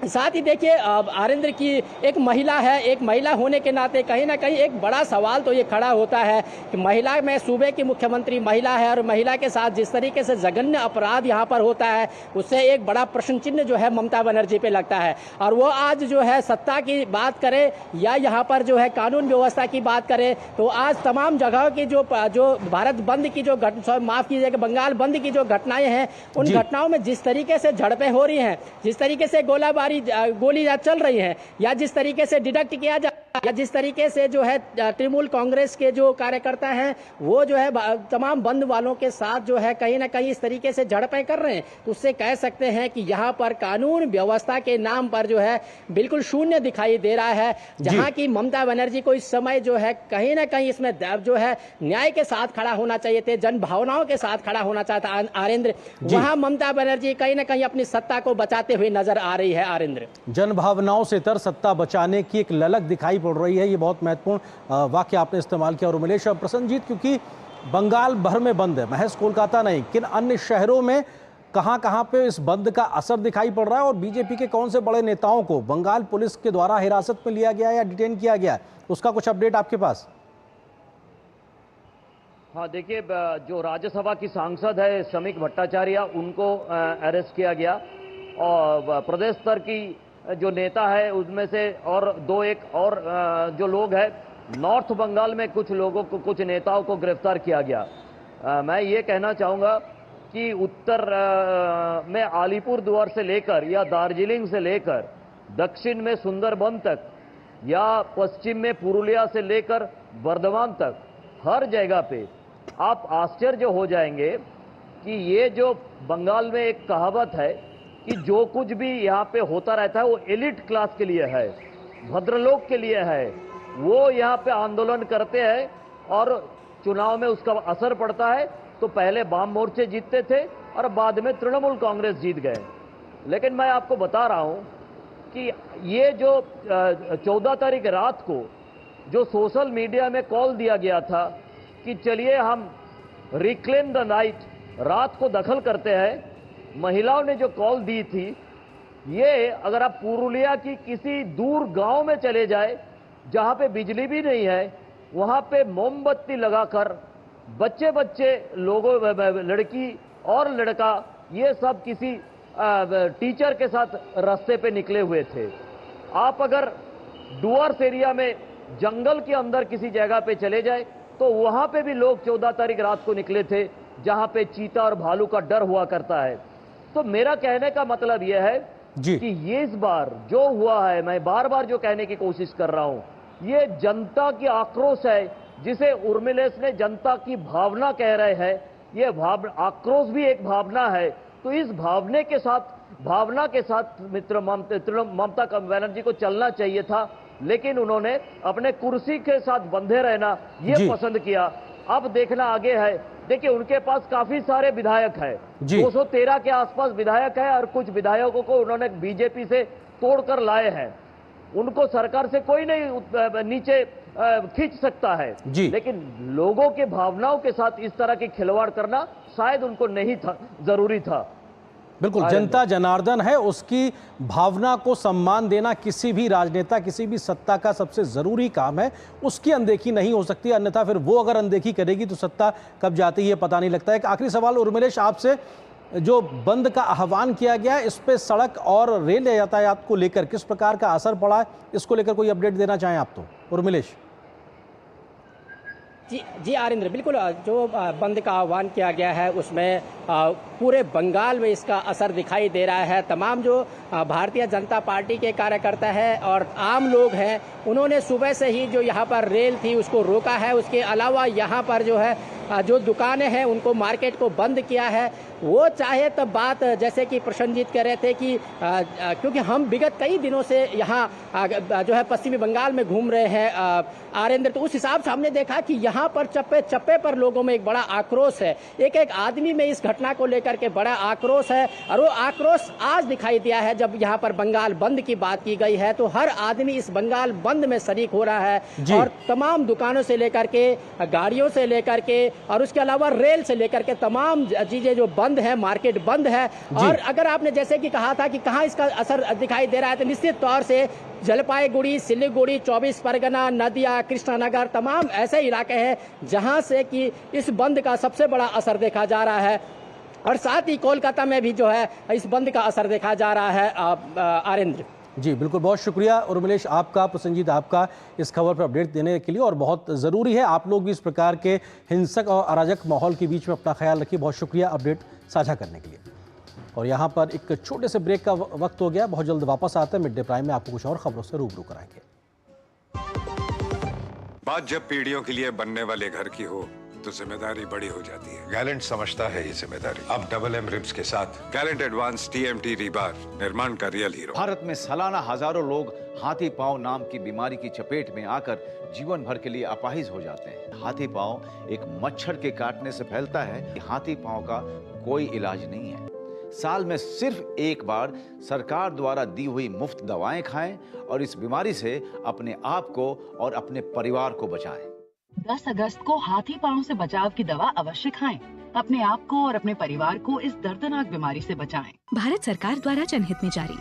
साथ ही देखिए आरिंद्र की एक महिला है, एक महिला होने के नाते कहीं ना कहीं एक बड़ा सवाल तो ये खड़ा होता है कि महिला में सूबे की मुख्यमंत्री महिला है और महिला के साथ जिस तरीके से जघन्य अपराध यहाँ पर होता है, उससे एक बड़ा प्रश्न चिन्ह जो है ममता बनर्जी पे लगता है। और वो आज जो है सत्ता की बात करे या यहाँ पर जो है कानून व्यवस्था की बात करे, तो आज तमाम जगहों की जो भारत बंद की जो माफ कीजिएगा बंगाल बंद की जो घटनाएं हैं, उन घटनाओं में जिस तरीके से झड़पें हो रही हैं, जिस तरीके से गोली चल रही है, या जिस तरीके से डिडक्ट किया जा, या जिस तरीके से जो है तृणमूल कांग्रेस के जो कार्यकर्ता हैं वो जो है तमाम बंद वालों के साथ जो है कहीं ना कहीं इस तरीके से झड़पें कर रहे हैं, तो उससे कह सकते हैं कि यहाँ पर कानून व्यवस्था के नाम पर जो है बिल्कुल शून्य दिखाई दे रहा है। जहाँ की ममता बनर्जी को इस समय जो है कहीं ना कहीं इसमें जो है न्याय के साथ खड़ा होना चाहिए थे, जन भावनाओं के साथ खड़ा होना चाहता आरिंद्र, वहाँ ममता बनर्जी कहीं ना कहीं अपनी सत्ता को बचाते हुए नजर आ रही है। आरिंद्र, जन भावनाओं से तर सत्ता बचाने की एक ललक दिखाई पड़ रही है। ये बहुत महत्वपूर्ण वाक्य आपने इस्तेमाल किया और उमेश और प्रसन्नजीत, क्योंकि बंगाल भर में बंद है, महज कोलकाता नहीं, किन अन्य शहरों में कहां पे इस बंद का असर दिखाई पड़ रहा है और बीजेपी के कौन से बड़े नेताओं को बंगाल पुलिस के द्वारा हिरासत में लिया गया या डिटेन किया गया, उसका कुछ अपडेट आपके पास? हाँ देखिए, जो राज्यसभा की सांसद है श्रमिक भट्टाचार्य, उनको अरेस्ट किया गया और प्रदेश स्तर की जो नेता है उसमें से और एक और जो लोग हैं, नॉर्थ बंगाल में कुछ लोगों को, कुछ नेताओं को गिरफ्तार किया गया। मैं ये कहना चाहूँगा कि उत्तर में अलीपुर द्वार से लेकर या दार्जिलिंग से लेकर दक्षिण में सुंदरबन तक या पश्चिम में पुरुलिया से लेकर बर्धमान तक हर जगह पे आप आश्चर्य हो जाएंगे कि ये जो बंगाल में एक कहावत है कि जो कुछ भी यहाँ पे होता रहता है वो एलिट क्लास के लिए है, भद्रलोक के लिए है। वो यहाँ पे आंदोलन करते हैं और चुनाव में उसका असर पड़ता है। तो पहले वाम मोर्चे जीतते थे और बाद में तृणमूल कांग्रेस जीत गए। लेकिन मैं आपको बता रहा हूँ कि ये जो 14 तारीख रात को जो सोशल मीडिया में कॉल दिया गया था कि चलिए हम रिक्लेम द नाइट, रात को दखल करते हैं, महिलाओं ने जो कॉल दी थी, ये अगर आप पुरुलिया की किसी दूर गांव में चले जाए जहां पे बिजली भी नहीं है, वहां पे मोमबत्ती लगाकर बच्चे लोगों, लड़की और लड़का, ये सब किसी टीचर के साथ रास्ते पे निकले हुए थे। आप अगर डुअर्स एरिया में जंगल के अंदर किसी जगह पे चले जाए तो वहां पे भी लोग 14 तारीख रात को निकले थे जहां पे चीता और भालू का डर हुआ करता है। तो मेरा कहने का मतलब यह है कि ये इस बार जो हुआ है, मैं बार बार जो कहने की कोशिश कर रहा हूं, ये जनता की आक्रोश है, जिसे उर्मिलेश ने जनता की भावना कह रहे हैं। ये आक्रोश भी एक भावना है। तो इस भावना के साथ मित्र ममता बनर्जी को चलना चाहिए था, लेकिन उन्होंने अपने कुर्सी के साथ बंधे रहना ये पसंद किया। अब देखना आगे है। देखिए, उनके पास काफी सारे विधायक हैं, 213 के आसपास विधायक है और कुछ विधायकों को उन्होंने बीजेपी से तोड़कर लाए हैं। उनको सरकार से कोई नहीं नीचे खींच सकता है, लेकिन लोगों के भावनाओं के साथ इस तरह की खिलवाड़ करना शायद उनको नहीं था, जरूरी था। बिल्कुल, जनता जनार्दन है, उसकी भावना को सम्मान देना किसी भी राजनेता, किसी भी सत्ता का सबसे जरूरी काम है। उसकी अनदेखी नहीं हो सकती, अन्यथा फिर वो अगर अनदेखी करेगी तो सत्ता कब जाती है पता नहीं लगता है। एक आखिरी सवाल उर्मिलेश आपसे, जो बंद का आह्वान किया गया है इस पे सड़क और रेल यातायात को लेकर किस प्रकार का असर पड़ा है, इसको लेकर कोई अपडेट देना चाहें आप तो उर्मिलेश? जी आरिंद्र, बिल्कुल, जो बंद का आह्वान किया गया है उसमें पूरे बंगाल में इसका असर दिखाई दे रहा है। तमाम जो भारतीय जनता पार्टी के कार्यकर्ता हैं और आम लोग हैं, उन्होंने सुबह से ही जो यहाँ पर रेल थी उसको रोका है। उसके अलावा यहाँ पर जो है जो दुकानें हैं उनको, मार्केट को बंद किया है। वो चाहे तब बात, जैसे कि प्रसन्नजीत कह रहे थे कि क्योंकि हम विगत कई दिनों से यहाँ जो है पश्चिमी बंगाल में घूम रहे हैं आरिंद्र, तो उस हिसाब से हमने देखा कि यहाँ पर चप्पे चप्पे पर लोगों में एक बड़ा आक्रोश है। एक एक आदमी में इस घटना को लेकर के बड़ा आक्रोश है और वो आक्रोश आज दिखाई दिया है जब यहाँ पर बंगाल बंद की बात की गई है। तो हर आदमी इस बंगाल बंद में शरीक हो रहा है और तमाम दुकानों से लेकर के, गाड़ियों से लेकर के और उसके अलावा रेल से लेकर के तमाम चीजें जो बंद है, मार्केट बंद है। और अगर आपने जैसे कि कहा था कि कहाँ इसका असर दिखाई दे रहा है, तो निश्चित तौर से जलपाईगुड़ी, सिलीगुड़ी, 24 परगना, नदिया, कृष्णनगर, तमाम ऐसे इलाके हैं जहां से कि इस बंद का सबसे बड़ा असर देखा जा रहा है। और साथ ही कोलकाता में भी जो है इस बंद का असर देखा जा रहा है आरिंद्र। जी बिल्कुल, बहुत शुक्रिया उर्मिलेश आपका, प्रसन्नजीत आपका इस खबर पर अपडेट देने के लिए। और बहुत ज़रूरी है आप लोग भी इस प्रकार के हिंसक और अराजक माहौल के बीच में अपना ख्याल रखिए। बहुत शुक्रिया अपडेट साझा करने के लिए। और यहाँ पर एक छोटे से ब्रेक का वक्त हो गया, बहुत जल्द वापस आते हैं। मिड डे प्राइम में आपको कुछ और खबरों से रूबरू कराएंगे। बात जब पीढ़ियों के लिए बनने वाले घर की हो तो जिम्मेदारी बड़ी हो जाती है। गैलेंट समझता है ये जिम्मेदारी। अब डबल एम रिब्स के साथ गैलेंट एडवांस TMT रीबार, निर्माण का रियल हीरो। भारत में सालाना हजारों लोग हाथी पांव नाम की बीमारी की चपेट में आकर जीवन भर के लिए अपाहिज हो जाते हैं। हाथी पांव एक मच्छर के काटने से फैलता है। हाथी पांव का कोई इलाज नहीं है। साल में सिर्फ एक बार सरकार द्वारा दी हुई मुफ्त दवाएं खाएं और इस बीमारी से अपने आप को और अपने परिवार को बचाएं। 10 अगस्त को हाथी पांव से बचाव की दवा अवश्य खाएं। अपने आप को और अपने परिवार को इस दर्दनाक बीमारी से बचाएं। भारत सरकार द्वारा जनहित में जारी।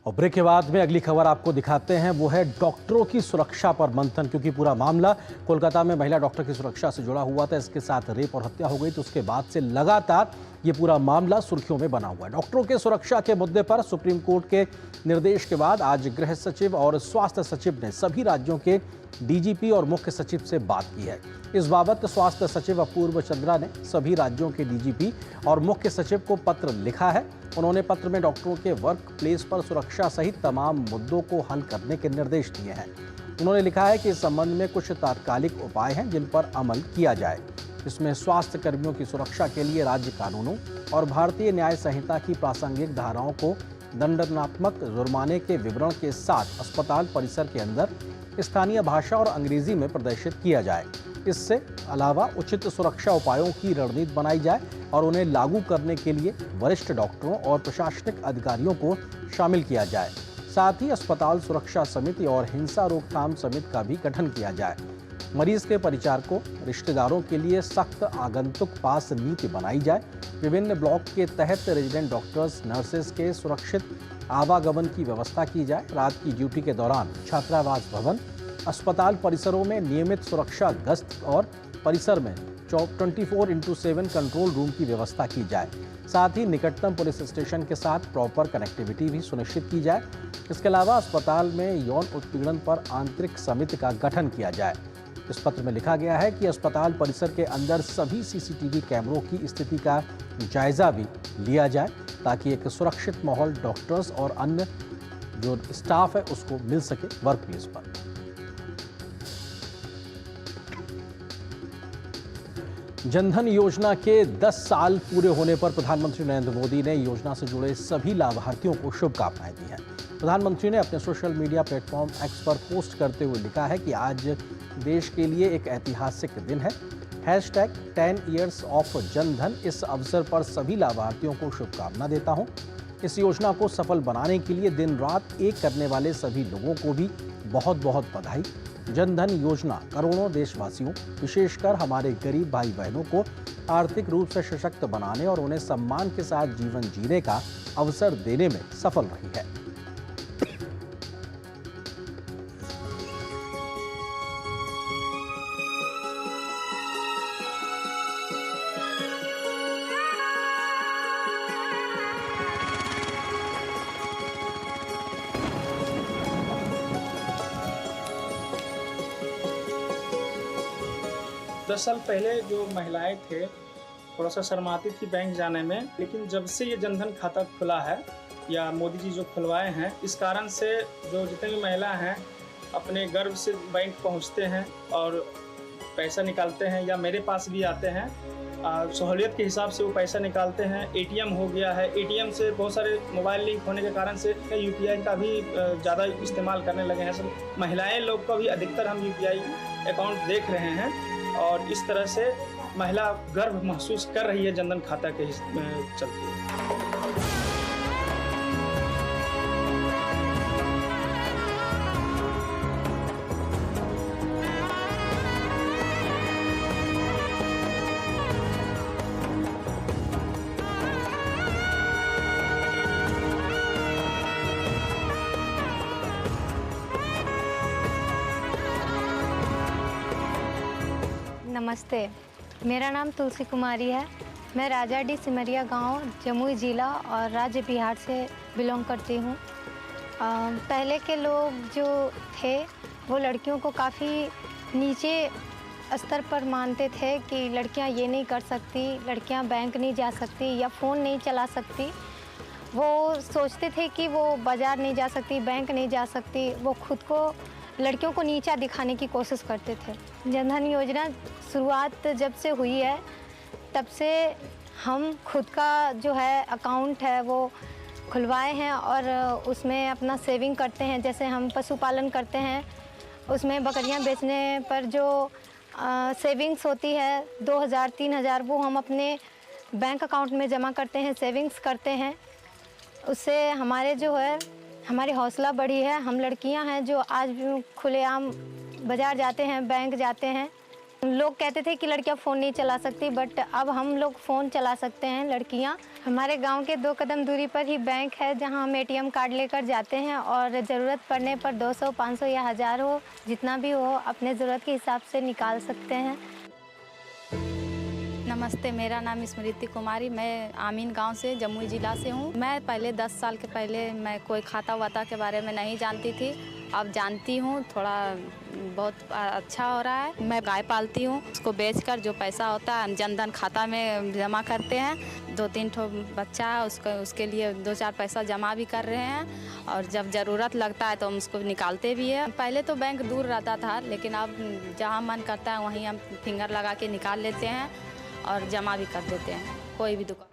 और ब्रेक के बाद में अगली खबर आपको दिखाते हैं, वो है डॉक्टरों की सुरक्षा पर मंथन। क्योंकि पूरा मामला कोलकाता में महिला डॉक्टर की सुरक्षा से जुड़ा हुआ था, इसके साथ रेप और हत्या हो गई, तो उसके बाद से लगातार ये पूरा मामला सुर्खियों में बना हुआ है। डॉक्टरों के सुरक्षा के मुद्दे पर सुप्रीम कोर्ट के निर्देश के बाद आज गृह सचिव और स्वास्थ्य सचिव ने सभी राज्यों के DGP और मुख्य सचिव से बात की है। इस बाबत स्वास्थ्य सचिव अपूर्व चंद्रा ने सभी राज्यों के DGP और मुख्य सचिव को पत्र लिखा है। उन्होंने पत्र में डॉक्टरों के वर्क प्लेस पर सुरक्षा सहित तमाम मुद्दों को हल करने के निर्देश दिए हैं। उन्होंने लिखा है कि इस संबंध में कुछ तात्कालिक उपाय हैं जिन पर अमल किया जाए। इसमें स्वास्थ्य कर्मियों की सुरक्षा के लिए राज्य कानूनों और भारतीय न्याय संहिता की प्रासंगिक धाराओं को दंडात्मक जुर्माने के विवरण के साथ अस्पताल परिसर के अंदर स्थानीय भाषा और अंग्रेजी में प्रदर्शित किया जाए। इससे अलावा उचित सुरक्षा उपायों की रणनीति बनाई जाए और उन्हें लागू करने के लिए वरिष्ठ डॉक्टरों और प्रशासनिक अधिकारियों को शामिल किया जाए। साथ ही अस्पताल सुरक्षा समिति और हिंसा रोकथाम समिति का भी गठन किया जाए। मरीज के परिचारकों, रिश्तेदारों के लिए सख्त आगंतुक पास नीति बनाई जाए। विभिन्न ब्लॉक के तहत रेजिडेंट डॉक्टर्स, नर्सेज के सुरक्षित आवागमन की व्यवस्था की जाए। रात की ड्यूटी के दौरान छात्रावास भवन, अस्पताल परिसरों में नियमित सुरक्षा गश्त और परिसर में 24/7 कंट्रोल रूम की व्यवस्था की जाए। साथ ही निकटतम पुलिस स्टेशन के साथ प्रॉपर कनेक्टिविटी भी सुनिश्चित की जाए। इसके अलावा अस्पताल में यौन उत्पीड़न पर आंतरिक समिति का गठन किया जाए। इस पत्र में लिखा गया है कि अस्पताल परिसर के अंदर सभी CCTV कैमरों की स्थिति का जायजा भी लिया जाए ताकि एक सुरक्षित माहौल डॉक्टर्स और अन्य जो स्टाफ है उसको मिल सके वर्क प्लेस पर। जनधन योजना के 10 साल पूरे होने पर प्रधानमंत्री नरेंद्र मोदी ने योजना से जुड़े सभी लाभार्थियों को शुभकामनाएं दी हैं। प्रधानमंत्री ने अपने सोशल मीडिया प्लेटफॉर्म X पर पोस्ट करते हुए लिखा है कि आज देश के लिए एक ऐतिहासिक दिन है। #10 years ऑफ जनधन, इस अवसर पर सभी लाभार्थियों को शुभकामना देता हूं। इस योजना को सफल बनाने के लिए दिन रात एक करने वाले सभी लोगों को भी बहुत बहुत बधाई। जनधन योजना करोड़ों देशवासियों, विशेषकर हमारे गरीब भाई बहनों को आर्थिक रूप से सशक्त बनाने और उन्हें सम्मान के साथ जीवन जीने का अवसर देने में सफल रही है। दस साल पहले जो महिलाएं थे थोड़ा सा शर्माती थी बैंक जाने में, लेकिन जब से ये जनधन खाता खुला है या मोदी जी जो खुलवाए हैं, इस कारण से जो जितने भी महिला हैं अपने गर्व से बैंक पहुंचते हैं और पैसा निकालते हैं, या मेरे पास भी आते हैं। सहूलियत के हिसाब से वो पैसा निकालते हैं। एटीएम हो गया है, एटीएम से बहुत सारे मोबाइल लिंक होने के कारण से यूपीआई का भी ज़्यादा इस्तेमाल करने लगे हैं। सब महिलाएं लोग का भी अधिकतर हम यूपीआई अकाउंट देख रहे हैं और इस तरह से महिला गर्व महसूस कर रही है जनधन खाता के चलते। नमस्ते, मेरा नाम तुलसी कुमारी है। मैं राजाडी सिमरिया गांव, जमुई ज़िला और राज्य बिहार से बिलोंग करती हूं। पहले के लोग जो थे वो लड़कियों को काफ़ी नीचे स्तर पर मानते थे कि लड़कियां ये नहीं कर सकती, लड़कियां बैंक नहीं जा सकती या फ़ोन नहीं चला सकती। वो सोचते थे कि वो बाज़ार नहीं जा सकती, बैंक नहीं जा सकती। वो खुद को लड़कियों को नीचा दिखाने की कोशिश करते थे। जनधन योजना शुरुआत जब से हुई है तब से हम खुद का जो है अकाउंट है वो खुलवाए हैं और उसमें अपना सेविंग करते हैं। जैसे हम पशुपालन करते हैं, उसमें बकरियां बेचने पर जो सेविंग्स होती है 2000-3000 वो हम अपने बैंक अकाउंट में जमा करते हैं, सेविंग्स करते हैं। उससे हमारे जो है हमारी हौसला बढ़ी है। हम लड़कियां हैं जो आज भी खुलेआम बाज़ार जाते हैं, बैंक जाते हैं। लोग कहते थे कि लड़कियां फ़ोन नहीं चला सकती, बट अब हम लोग फ़ोन चला सकते हैं लड़कियां। हमारे गांव के 2 कदम दूरी पर ही बैंक है जहां हम एटीएम कार्ड लेकर जाते हैं और ज़रूरत पड़ने पर 200, 500 या 1000 हो, जितना भी हो अपने ज़रूरत के हिसाब से निकाल सकते हैं। नमस्ते, मेरा नाम स्मृति कुमारी, मैं आमीन गांव से, जमुई ज़िला से हूं। मैं पहले 10 साल के पहले मैं कोई खाता वाता के बारे में नहीं जानती थी, अब जानती हूं। थोड़ा बहुत अच्छा हो रहा है। मैं गाय पालती हूं, उसको बेचकर जो पैसा होता है जनधन खाता में जमा करते हैं। 2-3 ठो बच्चा है, उसके लिए 2-4 पैसा जमा भी कर रहे हैं और जब ज़रूरत लगता है तो हम उसको निकालते भी हैं। पहले तो बैंक दूर रहता था, लेकिन अब जहाँ मन करता है वहीं हम फिंगर लगा के निकाल लेते हैं और जमा भी कर देते हैं, कोई भी दुकान।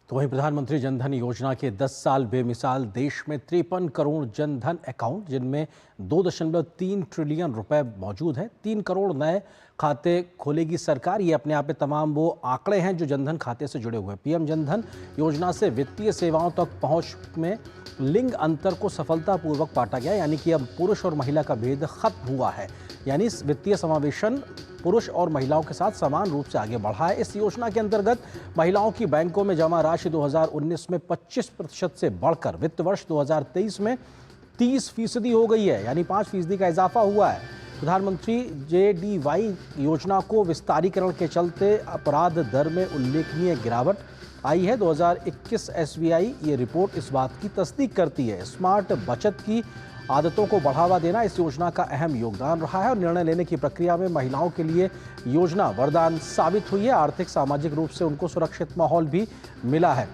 तो वहीं प्रधानमंत्री जनधन योजना के 10 साल बेमिसाल, देश में 53 करोड़ जनधन अकाउंट, जिनमें 2.3 ट्रिलियन रुपए मौजूद हैं। 3 करोड़ नए खाते खोलेगी सरकार। ये अपने आप में तमाम वो आंकड़े हैं जो जनधन खाते से जुड़े हुए। पीएम जनधन योजना से वित्तीय सेवाओं तक पहुंच में लिंग अंतर को सफलतापूर्वक पाटा गया, यानी कि अब पुरुष और महिला का भेद खत्म हुआ है। यानी वित्तीय समावेशन पुरुष और महिलाओं के साथ समान रूप से आगे बढ़ा है। इस योजना के अंतर्गत महिलाओं की बैंकों में जमा राशि 2019 में 25% से बढ़कर वित्त वर्ष 2023 में 30% हो गई है, यानी 5% का इजाफा हुआ है। प्रधानमंत्री JDY योजना को विस्तारीकरण के चलते अपराध दर में उल्लेखनीय गिरावट आई है। 2021 SBI ये रिपोर्ट इस बात की तस्दीक करती है। स्मार्ट बचत की आदतों को बढ़ावा देना इस योजना का अहम योगदान रहा है और निर्णय लेने की प्रक्रिया में महिलाओं के लिए योजना वरदान साबित हुई है। आर्थिक सामाजिक रूप से उनको सुरक्षित माहौल भी मिला है।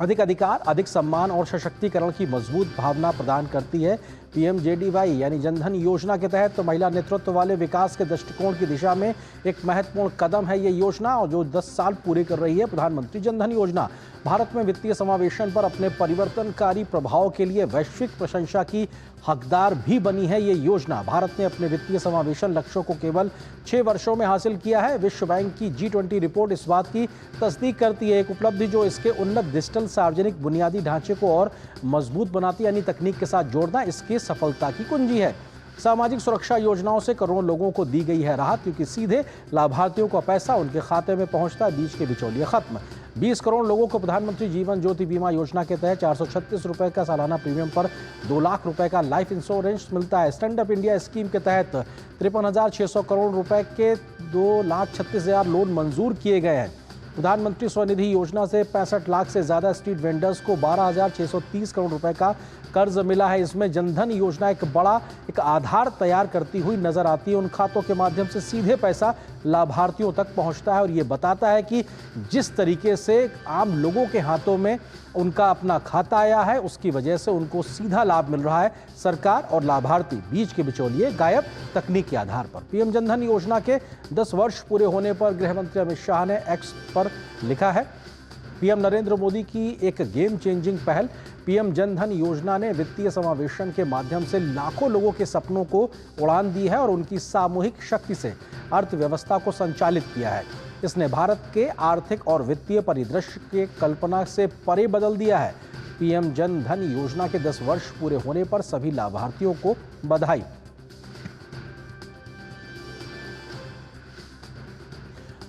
अधिक अधिकार, अधिक सम्मान और सशक्तिकरण की मजबूत भावना प्रदान करती है। पीएम JDY यानी जनधन योजना के तहत महिला नेतृत्व वाले विकास के दृष्टिकोण की दिशा में एक महत्वपूर्ण कदम है ये योजना, और जो 10 साल पूरे कर रही है प्रधानमंत्री जनधन योजना। भारत में वित्तीय समावेशन पर अपने परिवर्तनकारी प्रभाव के लिए वैश्विक प्रशंसा की हकदार भी बनी है ये योजना। भारत ने अपने वित्तीय समावेशन लक्ष्यों को केवल 6 वर्षों में हासिल किया है। विश्व बैंक की G20 रिपोर्ट इस बात की तस्दीक करती है। एक उपलब्धि जो इसके उन्नत डिजिटल सार्वजनिक बुनियादी ढांचे को और मजबूत बनाती है, यानी तकनीक के साथ जोड़ना। इसके सफलता की कुंजी है। सामाजिक सुरक्षा योजनाओं से करोड़ों लोगों को दी गई है राहत, क्योंकि सीधे लाभार्थियों का पैसा उनके खाते में पहुंचता है। बीच के बिचौलिए खत्म। 20 करोड़ लोगों को प्रधानमंत्री जीवन ज्योति बीमा योजना के तहत 436 रुपए का सालाना प्रीमियम पर 2 लाख रुपए का लाइफ इंश्योरेंस मिलता है। स्टैंड अप इंडिया स्कीम के तहत 53,600 करोड़ रुपए के 2,36,000 लोन मंजूर किए गए हैं। प्रधानमंत्री स्वनिधि योजना से 65 लाख से ज्यादा स्ट्रीट वेंडर्स को 12,630 करोड़ रुपए का कर्ज मिला है। इसमें जनधन योजना एक आधार तैयार करती हुई नजर आती है। उन खातों के माध्यम से सीधे पैसा लाभार्थियों तक पहुंचता है और ये बताता है कि जिस तरीके से आम लोगों के हाथों में उनका अपना खाता आया है, उसकी वजह से उनको सीधा लाभ मिल रहा है। सरकार और लाभार्थी बीच के बिचौलिए गायब। तकनीक के आधार पर पीएम जनधन योजना के 10 वर्ष पूरे होने पर गृह मंत्री अमित शाह ने एक्स पर लिखा है, पीएम नरेंद्र मोदी की एक गेम चेंजिंग पहल पीएम जनधन योजना ने वित्तीय समावेशन के माध्यम से लाखों लोगों के सपनों को उड़ान दी है और उनकी सामूहिक शक्ति से अर्थव्यवस्था को संचालित किया है। इसने भारत के आर्थिक और वित्तीय परिदृश्य के कल्पना से परे बदल दिया है। पीएम जनधन योजना के 10 वर्ष पूरे होने पर सभी लाभार्थियों को बधाई।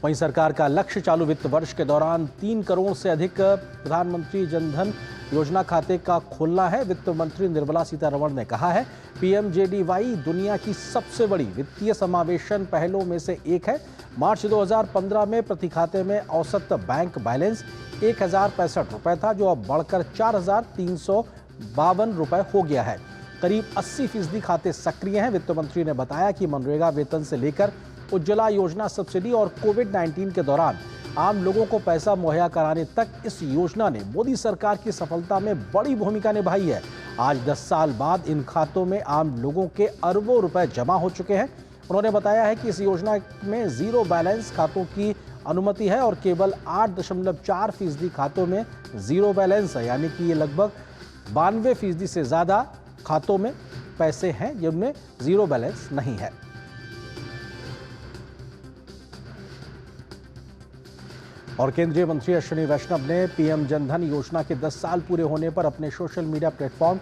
वहीं सरकार का लक्ष्य चालू वित्त वर्ष के दौरान 3 करोड़ से अधिक प्रधानमंत्री जनधन योजना खाते का खोलना है। वित्त मंत्री निर्मला सीतारमण ने कहा है, पीएमजेडीवाई दुनिया की सबसे बड़ी वित्तीय समावेशन पहलों में से एक है। मार्च 2015 में प्रति खाते में औसत बैंक बैलेंस 1,065 रुपए था, जो अब बढ़कर 4,352 रुपए हो गया है। करीब 80% खाते सक्रिय हैं। वित्त मंत्री ने बताया कि मनरेगा वेतन से लेकर उज्ज्वला योजना सब्सिडी और कोविड-19 के दौरान आम लोगों को पैसा मुहैया कराने तक इस योजना ने मोदी सरकार की सफलता में बड़ी भूमिका निभाई है। आज 10 साल बाद इन खातों में आम लोगों के अरबों रुपए जमा हो चुके हैं। उन्होंने बताया है कि इस योजना में जीरो बैलेंस खातों की अनुमति है और केवल 8.4% खातों में जीरो बैलेंस है, यानी कि ये लगभग 92% से ज्यादा खातों में पैसे हैं जिनमें जीरो बैलेंस नहीं है। और केंद्रीय मंत्री अश्विनी वैष्णव ने पीएम जनधन योजना के 10 साल पूरे होने पर अपने सोशल मीडिया प्लेटफॉर्म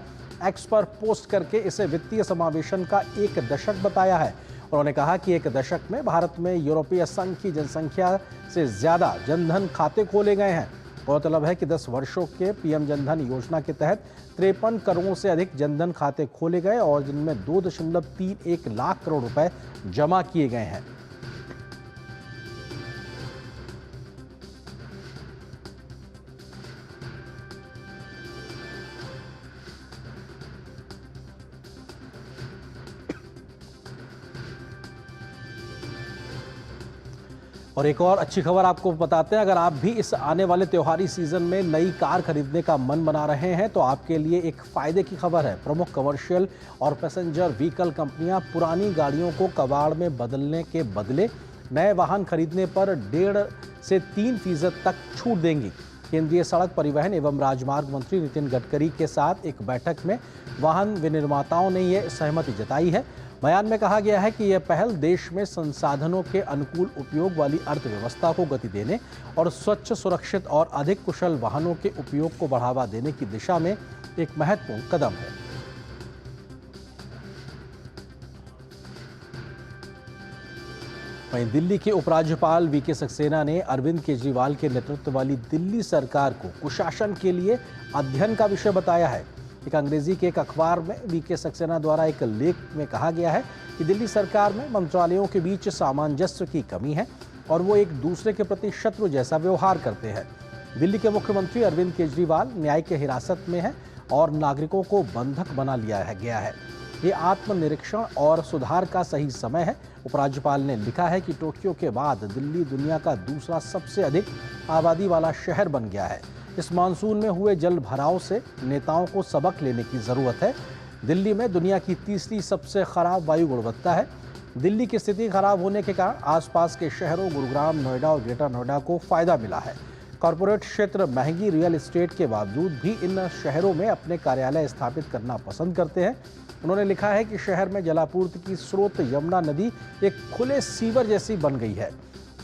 एक्स पर पोस्ट करके इसे वित्तीय समावेशन का एक दशक बताया है। उन्होंने कहा कि एक दशक में भारत में यूरोपीय संघ की जनसंख्या से ज्यादा जनधन खाते खोले गए हैं। गौरतलब है कि 10 वर्षों के पीएम जनधन योजना के तहत 53 करोड़ से अधिक जनधन खाते खोले गए और जिनमें 2.31 लाख करोड़ रुपए जमा किए गए हैं। और एक और अच्छी खबर आपको बताते हैं, अगर आप भी इस आने वाले त्योहारी सीजन में नई कार खरीदने का मन बना रहे हैं तो आपके लिए एक फायदे की खबर है। प्रमुख कमर्शियल और पैसेंजर व्हीकल कंपनियां पुरानी गाड़ियों को कबाड़ में बदलने के बदले नए वाहन खरीदने पर 1.5 से 3% तक छूट देंगी। केंद्रीय सड़क परिवहन एवं राजमार्ग मंत्री नितिन गडकरी के साथ एक बैठक में वाहन विनिर्माताओं ने यह सहमति जताई है। बयान में कहा गया है कि यह पहल देश में संसाधनों के अनुकूल उपयोग वाली अर्थव्यवस्था को गति देने और स्वच्छ, सुरक्षित और अधिक कुशल वाहनों के उपयोग को बढ़ावा देने की दिशा में एक महत्वपूर्ण कदम है। वहीं दिल्ली के उपराज्यपाल वीके सक्सेना ने अरविंद केजरीवाल के नेतृत्व वाली दिल्ली सरकार को कुशासन के लिए अध्ययन का विषय बताया है। एक अंग्रेजी के एक अखबार में वीके सक्सेना द्वारा एक लेख में कहा गया है कि दिल्ली सरकार में मंत्रालयों के बीच सामंजस्य की कमी है और वो एक दूसरे के प्रति शत्रु जैसा व्यवहार करते हैं। दिल्ली के मुख्यमंत्री अरविंद केजरीवाल न्यायिक हिरासत में हैं और नागरिकों को बंधक बना लिया गया है। ये आत्मनिरीक्षण और सुधार का सही समय है। उपराज्यपाल ने लिखा है कि टोक्यो के बाद दिल्ली दुनिया का दूसरा सबसे अधिक आबादी वाला शहर बन गया है। इस मानसून में हुए जल भराव से नेताओं को सबक लेने की जरूरत है। दिल्ली में दुनिया की तीसरी सबसे खराब वायु गुणवत्ता है। दिल्ली की स्थिति खराब होने के कारण आसपास के शहरों गुरुग्राम, नोएडा और ग्रेटर नोएडा को फायदा मिला है। कॉरपोरेट क्षेत्र महंगी रियल एस्टेट के बावजूद भी इन शहरों में अपने कार्यालय स्थापित करना पसंद करते हैं। उन्होंने लिखा है कि शहर में जलापूर्ति की स्रोत यमुना नदी एक खुले सीवर जैसी बन गई है।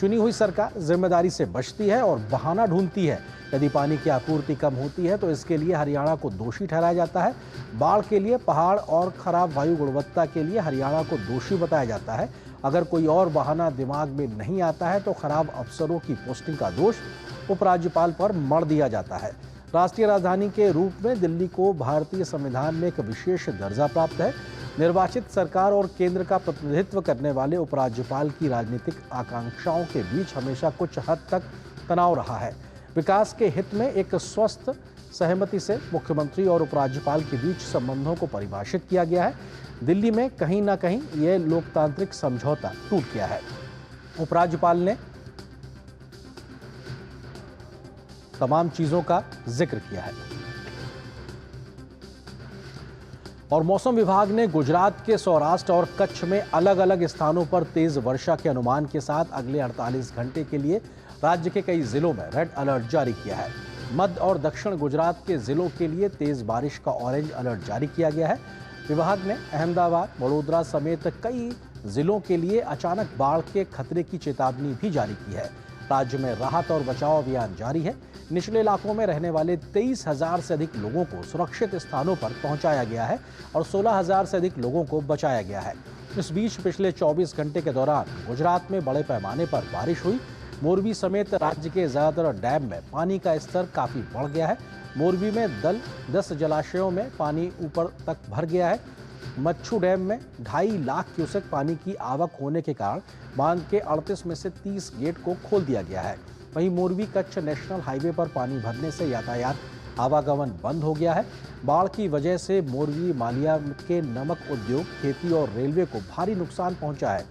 चुनी हुई सरकार जिम्मेदारी से बचती है और बहाना ढूंढती है। यदि पानी की आपूर्ति कम होती है तो इसके लिए हरियाणा को दोषी ठहराया जाता है। बाढ़ के लिए पहाड़ और खराब वायु गुणवत्ता के लिए हरियाणा को दोषी बताया जाता है। अगर कोई और बहाना दिमाग में नहीं आता है तो खराब अफसरों की पोस्टिंग का दोष उपराज्यपाल पर मढ़ दिया जाता है। राष्ट्रीय राजधानी के रूप में दिल्ली को भारतीय संविधान में एक विशेष दर्जा प्राप्त है। निर्वाचित सरकार और केंद्र का प्रतिनिधित्व करने वाले उपराज्यपाल की राजनीतिक आकांक्षाओं के बीच हमेशा कुछ हद तक तनाव रहा है। विकास के हित में एक स्वस्थ सहमति से मुख्यमंत्री और उपराज्यपाल के बीच संबंधों को परिभाषित किया गया है। दिल्ली में कहीं ना कहीं यह लोकतांत्रिक समझौता टूट गया है। उपराज्यपाल ने तमाम चीजों का जिक्र किया है। और मौसम विभाग ने गुजरात के सौराष्ट्र और कच्छ में अलग अलग स्थानों पर तेज वर्षा के अनुमान के साथ अगले 48 घंटे के लिए राज्य के कई जिलों में रेड अलर्ट जारी किया है। मध्य और दक्षिण गुजरात के जिलों के लिए तेज बारिश का ऑरेंज अलर्ट जारी किया गया है। विभाग ने अहमदाबाद, वडोदरा समेत कई जिलों के लिए अचानक बाढ़ के खतरे की चेतावनी भी जारी की है। राज्य में राहत और बचाव अभियान जारी है। निचले इलाकों में रहने वाले 23,000 से अधिक लोगों को सुरक्षित स्थानों पर पहुंचाया गया है और 16,000 से अधिक लोगों को बचाया गया है। इस बीच पिछले 24 घंटे के दौरान गुजरात में बड़े पैमाने पर बारिश हुई। मोरबी समेत राज्य के ज्यादातर डैम में पानी का स्तर काफी बढ़ गया है। मोरबी में 10 जलाशयों में पानी ऊपर तक भर गया है। मच्छू डैम में 2.5 लाख क्यूसेक पानी की आवक होने के कारण बांध के 38 में से 30 गेट को खोल दिया गया है। वहीं मोरबी कच्छ नेशनल हाईवे पर पानी भरने से यातायात आवागमन बंद हो गया है। बाढ़ की वजह से मोरबी मालिया के नमक उद्योग, खेती और रेलवे को भारी नुकसान पहुंचा है।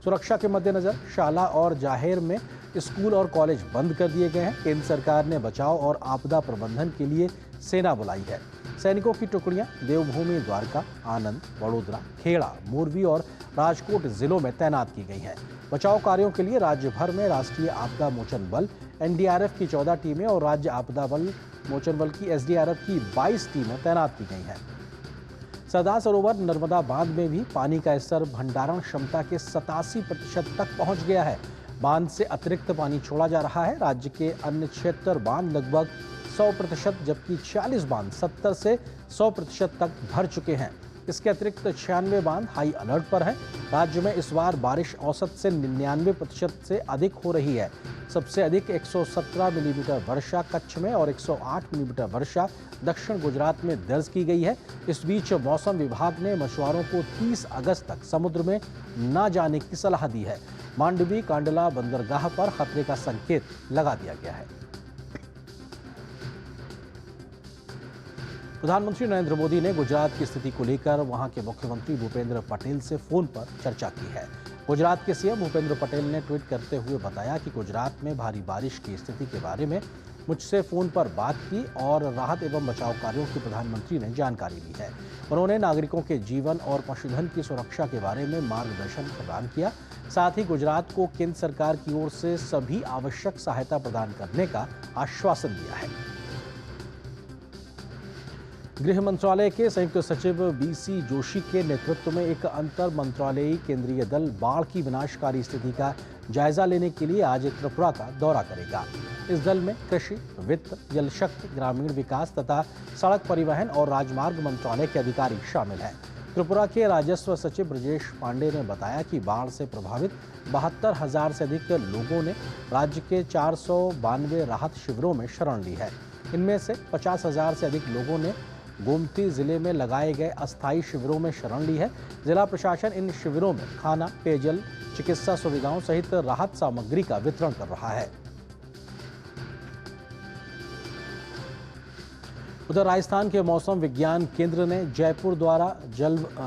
सुरक्षा के मद्देनजर शाला और जाहेर में स्कूल और कॉलेज बंद कर दिए गए हैं। केंद्र सरकार ने बचाव और आपदा प्रबंधन के लिए सेना बुलाई है। सैनिकों की टुकड़ियां देवभूमि, द्वारका, आनंद, वडोदरा, खेड़ा, मोरबी और राजकोट जिलों में तैनात की गई हैं। बचाव कार्यों के लिए राज्य भर में राष्ट्रीय आपदा मोचन बल एनडीआरएफ की 14 टीमें और राज्य आपदा बल मोचन बल की एसडीआरएफ की 22 टीमें तैनात की गई हैं। सरदार सरोवर नर्मदा बांध में भी पानी का स्तर भंडारण क्षमता के 87% तक पहुंच गया है। बांध से अतिरिक्त पानी छोड़ा जा रहा है। राज्य के अन्य 76 बांध लगभग 100%, जबकि 40 बांध 70 से 100% तक भर चुके हैं। इसके अतिरिक्त 96 बांध हाई अलर्ट पर हैं। राज्य में इस बार बारिश औसत से 99% से अधिक हो रही है। सबसे अधिक 117 मिलीमीटर वर्षा कच्छ में और 108 मिलीमीटर वर्षा दक्षिण गुजरात में दर्ज की गई है। इस बीच मौसम विभाग ने मछुआरों को 30 अगस्त तक समुद्र में न जाने की सलाह दी है। मांडवी कांडला बंदरगाह पर खतरे का संकेत लगा दिया गया है। प्रधानमंत्री नरेंद्र मोदी ने गुजरात की स्थिति को लेकर वहां के मुख्यमंत्री भूपेंद्र पटेल से फोन पर चर्चा की है। गुजरात के सीएम भूपेंद्र पटेल ने ट्वीट करते हुए बताया कि गुजरात में भारी बारिश की स्थिति के बारे में मुझसे फोन पर बात की और राहत एवं बचाव कार्यों की प्रधानमंत्री ने जानकारी ली है। उन्होंने नागरिकों के जीवन और पशुधन की सुरक्षा के बारे में मार्गदर्शन प्रदान किया। साथ ही गुजरात को केंद्र सरकार की ओर से सभी आवश्यक सहायता प्रदान करने का आश्वासन दिया है। गृह मंत्रालय के संयुक्त सचिव बीसी जोशी के नेतृत्व में एक अंतर मंत्रालयी केंद्रीय दल बाढ़ की विनाशकारी स्थिति का जायजा लेने के लिए आज त्रिपुरा का दौरा करेगा। इस दल में कृषि, वित्त, जल शक्ति, ग्रामीण विकास तथा सड़क परिवहन और राजमार्ग मंत्रालय के अधिकारी शामिल हैं। त्रिपुरा के राजस्व सचिव ब्रजेश पांडे ने बताया कि बाढ़ से प्रभावित 72,000 से अधिक लोगों ने राज्य के 492 राहत शिविरों में शरण ली है। इनमें से 50,000 से अधिक लोगों ने गोमती जिले में लगाए गए अस्थायी शिविरों में शरण ली है। जिला प्रशासन इन शिविरों में खाना, पेयजल, चिकित्सा सुविधाओं सहित राहत सामग्री का वितरण कर रहा है। उधर राजस्थान के मौसम विज्ञान केंद्र ने जयपुर द्वारा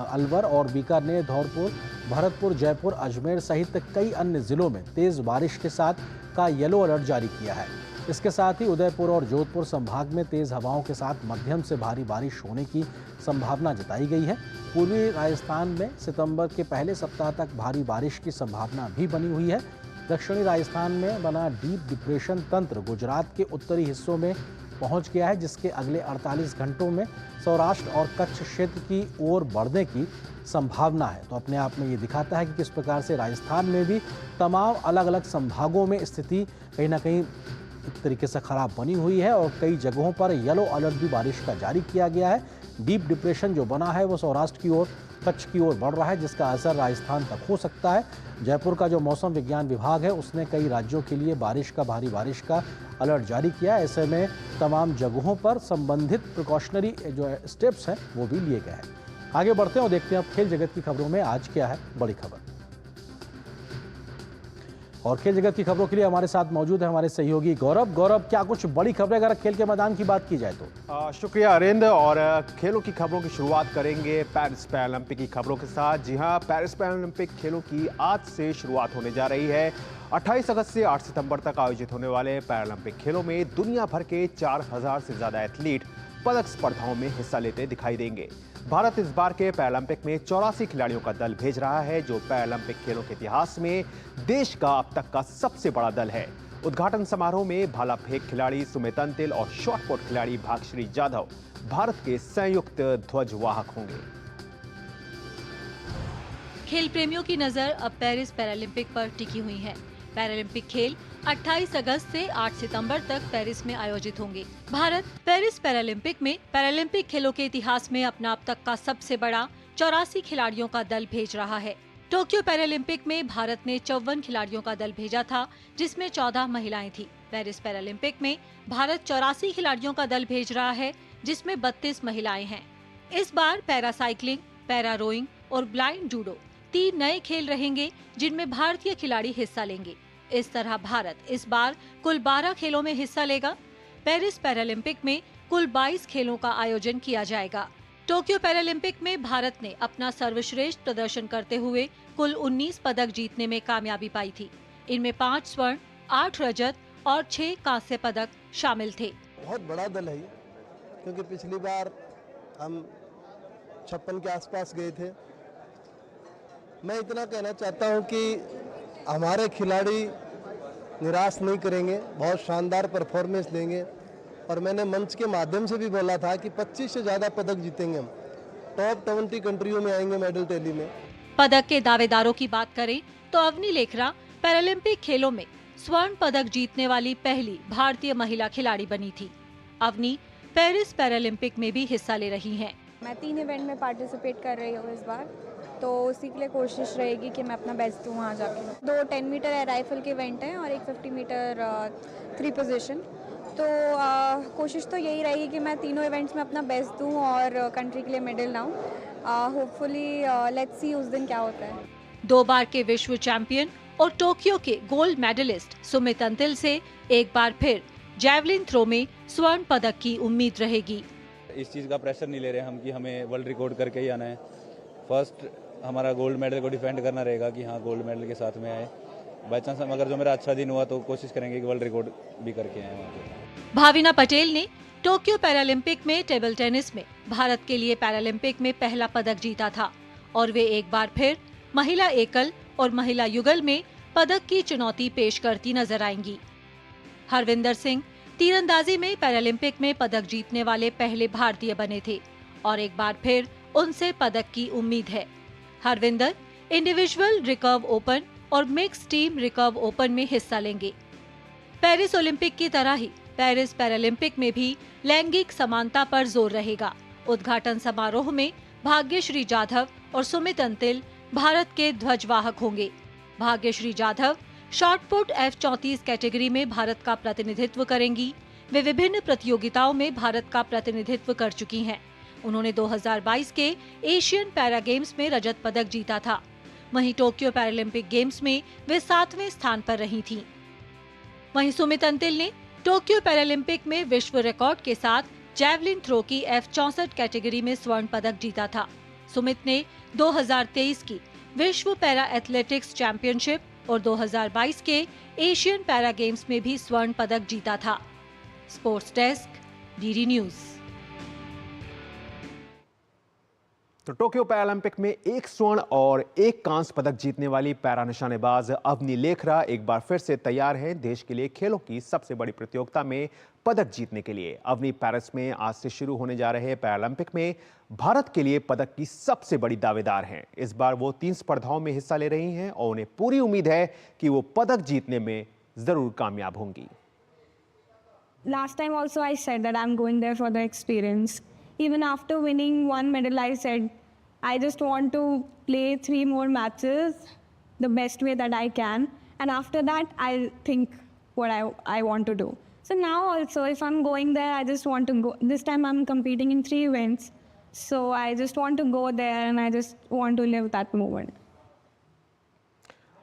अलवर और बीकानेर, धौलपुर, भरतपुर, जयपुर, अजमेर सहित कई अन्य जिलों में तेज बारिश के साथ का येलो अलर्ट जारी किया है। इसके साथ ही उदयपुर और जोधपुर संभाग में तेज हवाओं के साथ मध्यम से भारी बारिश होने की संभावना जताई गई है। पूर्वी राजस्थान में सितंबर के पहले सप्ताह तक भारी बारिश की संभावना भी बनी हुई है। दक्षिणी राजस्थान में बना डीप डिप्रेशन तंत्र गुजरात के उत्तरी हिस्सों में पहुंच गया है, जिसके अगले 48 घंटों में सौराष्ट्र और कच्छ क्षेत्र की ओर बढ़ने की संभावना है। तो अपने आप में ये दिखाता है कि किस प्रकार से राजस्थान में भी तमाम अलग अलग संभागों में स्थिति कहीं ना कहीं एक तरीके से खराब बनी हुई है और कई जगहों पर येलो अलर्ट भी बारिश का जारी किया गया है। डीप डिप्रेशन जो बना है वो सौराष्ट्र की ओर, कच्छ की ओर बढ़ रहा है, जिसका असर राजस्थान तक हो सकता है। जयपुर का जो मौसम विज्ञान विभाग है उसने कई राज्यों के लिए भारी बारिश का अलर्ट जारी किया है। ऐसे में तमाम जगहों पर संबंधित प्रिकॉशनरी जो स्टेप्स हैं वो भी लिए गए हैं। आगे बढ़ते हैं और देखते हैं अब खेल जगत की खबरों में आज क्या है बड़ी खबर। और खेल जगत की खबरों के लिए हमारे साथ मौजूद है हमारे सहयोगी गौरव। गौरव, क्या कुछ बड़ी खबरें अगर खेल के मैदान की बात की जाए तो? शुक्रिया अरिंद। और खेलों की खबरों की शुरुआत करेंगे पेरिस पैरालंपिक की खबरों के साथ। जी हां, पेरिस पैरालंपिक खेलों की आज से शुरुआत होने जा रही है। 28 अगस्त से 8 सितंबर तक आयोजित होने वाले पैरालंपिक खेलों में दुनिया भर के 4000 से ज्यादा एथलीट पदक स्पर्धाओं में हिस्सा लेते दिखाई देंगे। भारत इस बार के पैरालंपिक में 84 खिलाड़ियों का दल भेज रहा है, जो पैरालंपिक खेलों के इतिहास में देश का अब तक का सबसे बड़ा दल है। उद्घाटन समारोह में भाला फेंक खिलाड़ी सुमित अंतिल और शॉटपुट खिलाड़ी भाग्यश्री जाधव भारत के संयुक्त ध्वजवाहक होंगे। खेल प्रेमियों की नजर अब पेरिस पैरालंपिक पर टिकी हुई है। पैरालंपिक खेल 28 अगस्त से 8 सितंबर तक पेरिस में आयोजित होंगे। भारत पेरिस पैरालंपिक में पैरालंपिक खेलों के इतिहास में अपना अब तक का सबसे बड़ा 84 खिलाड़ियों का दल भेज रहा है। टोक्यो पैरालंपिक में भारत ने 54 खिलाड़ियों का दल भेजा था, जिसमें 14 महिलाएं थी। पेरिस पैरालंपिक में भारत 84 खिलाड़ियों का दल भेज रहा है, जिसमें 32 महिलाएं हैं। इस बार पैरासाइक्लिंग, पैरा रोइंग और ब्लाइंड जूडो 3 नए खेल रहेंगे, जिनमें भारतीय खिलाड़ी हिस्सा लेंगे। इस तरह भारत इस बार कुल 12 खेलों में हिस्सा लेगा। पेरिस पैरालंपिक में कुल 22 खेलों का आयोजन किया जाएगा। टोक्यो पैरालंपिक में भारत ने अपना सर्वश्रेष्ठ प्रदर्शन करते हुए कुल 19 पदक जीतने में कामयाबी पाई थी। इनमें 5 स्वर्ण, 8 रजत और 6 कांस्य पदक शामिल थे। बहुत बड़ा दल है ये, क्योंकि पिछली बार हम 56 के आसपास गए थे। मैं इतना कहना चाहता हूं कि हमारे खिलाड़ी निराश नहीं करेंगे, बहुत शानदार परफॉर्मेंस देंगे। और मैंने मंच के माध्यम से भी बोला था कि 25 से ज़्यादा पदक जीतेंगे हम। टॉप 20 कंट्रियों में आएंगे मेडल टैली में। पदक के दावेदारों की बात करें तो अवनी लेखरा पैरालंपिक खेलों में स्वर्ण पदक जीतने वाली पहली भारतीय महिला खिलाड़ी बनी थी। अवनी पेरिस पैरालंपिक में भी हिस्सा ले रही हैं। मैं 3 इवेंट में पार्टिसिपेट कर रही हूँ इस बार, तो उसी के लिए कोशिश रहेगी कि मैं अपना बेस्ट दूँ वहाँ जाके। 2 10 मीटर एयर राइफल के इवेंट हैं और एक 50 मीटर 3 पोजीशन। तो कोशिश तो यही रहेगी कि मैं तीनों इवेंट्स में अपना बेस्ट दूँ और कंट्री के लिए मेडल लाऊँ। होपफुली लेट्स सी उस दिन क्या होता है। 2 बार के विश्व चैंपियन और टोक्यो के गोल्ड मेडलिस्ट सुमित अंतिल से एक बार फिर जैवलिन थ्रो में स्वर्ण पदक की उम्मीद रहेगी। इस चीज़ का प्रेशर नहीं ले रहे हम कि हमें वर्ल्ड रिकॉर्ड करके ही आना है। फर्स्ट हमारा गोल्ड मेडल को डिफेंड करना रहेगा कि हाँ गोल्ड मेडल के साथ में आए। बाई चांस अगर जो मेरा अच्छा दिन हुआ तो कोशिश करेंगे कि वर्ल्ड रिकॉर्ड भी करके आए वहाँ पे। भाविना पटेल ने टोक्यो पैरालंपिक में टेबल टेनिस में भारत के लिए पैरालंपिक में पहला पदक जीता था और वे एक बार फिर महिला एकल और महिला युगल में पदक की चुनौती पेश करती नजर आएंगी। हरविंदर सिंह तीरंदाजी में पैरालंपिक में पदक जीतने वाले पहले भारतीय बने थे और एक बार फिर उनसे पदक की उम्मीद है। हरविंदर इंडिविजुअल रिकर्व ओपन और मिक्स टीम रिकर्व ओपन में हिस्सा लेंगे। पेरिस ओलंपिक की तरह ही पेरिस पैरालंपिक में भी लैंगिक समानता पर जोर रहेगा। उद्घाटन समारोह में भाग्यश्री जाधव और सुमित अंतिल भारत के ध्वजवाहक होंगे। Bhagyashree Jadhav shot put F34 category में भारत का प्रतिनिधित्व करेंगी। वे विभिन्न प्रतियोगिताओं में भारत का प्रतिनिधित्व कर चुकी हैं। उन्होंने 2022 के एशियन पैरा गेम्स में रजत पदक जीता था। वहीं टोक्यो पैरालंपिक गेम्स में वे 7वें स्थान पर रही थीं। वहीं सुमित अंतिल ने टोक्यो पैरालंपिक में विश्व रिकॉर्ड के साथ जैवलिन थ्रो की F64 कैटेगरी में स्वर्ण पदक जीता था। सुमित ने 2023 की विश्व पैरा एथलेटिक्स चैंपियनशिप और 2022 के एशियन पैरा गेम्स में भी स्वर्ण पदक जीता था। Sports desk, DD news. तो टोक्यो पैरालंपिक में 1 स्वर्ण और 1 कांस्य पदक जीतने वाली पैरा निशानेबाज अवनी लेखरा एक बार फिर से तैयार है देश के लिए खेलों की सबसे बड़ी प्रतियोगिता में पदक जीतने के लिए। अवनी पेरिस में आज से शुरू होने जा रहे पैरालंपिक में भारत के लिए पदक की सबसे बड़ी दावेदार हैं। इस बार वो 3 स्पर्धाओं में हिस्सा ले रही हैं और उन्हें पूरी उम्मीद है कि वो पदक जीतने में जरूर कामयाब होंगी। Last time also I said that I'm going there for the experience. Even after winning 1 medal, I said I just want to play 3 more matches the best way that I can, and after that I'll think what I want to do. So now also if I'm going there, I just want to go. This time I'm competing in 3 events, so I just want to go there and I just want to live that moment.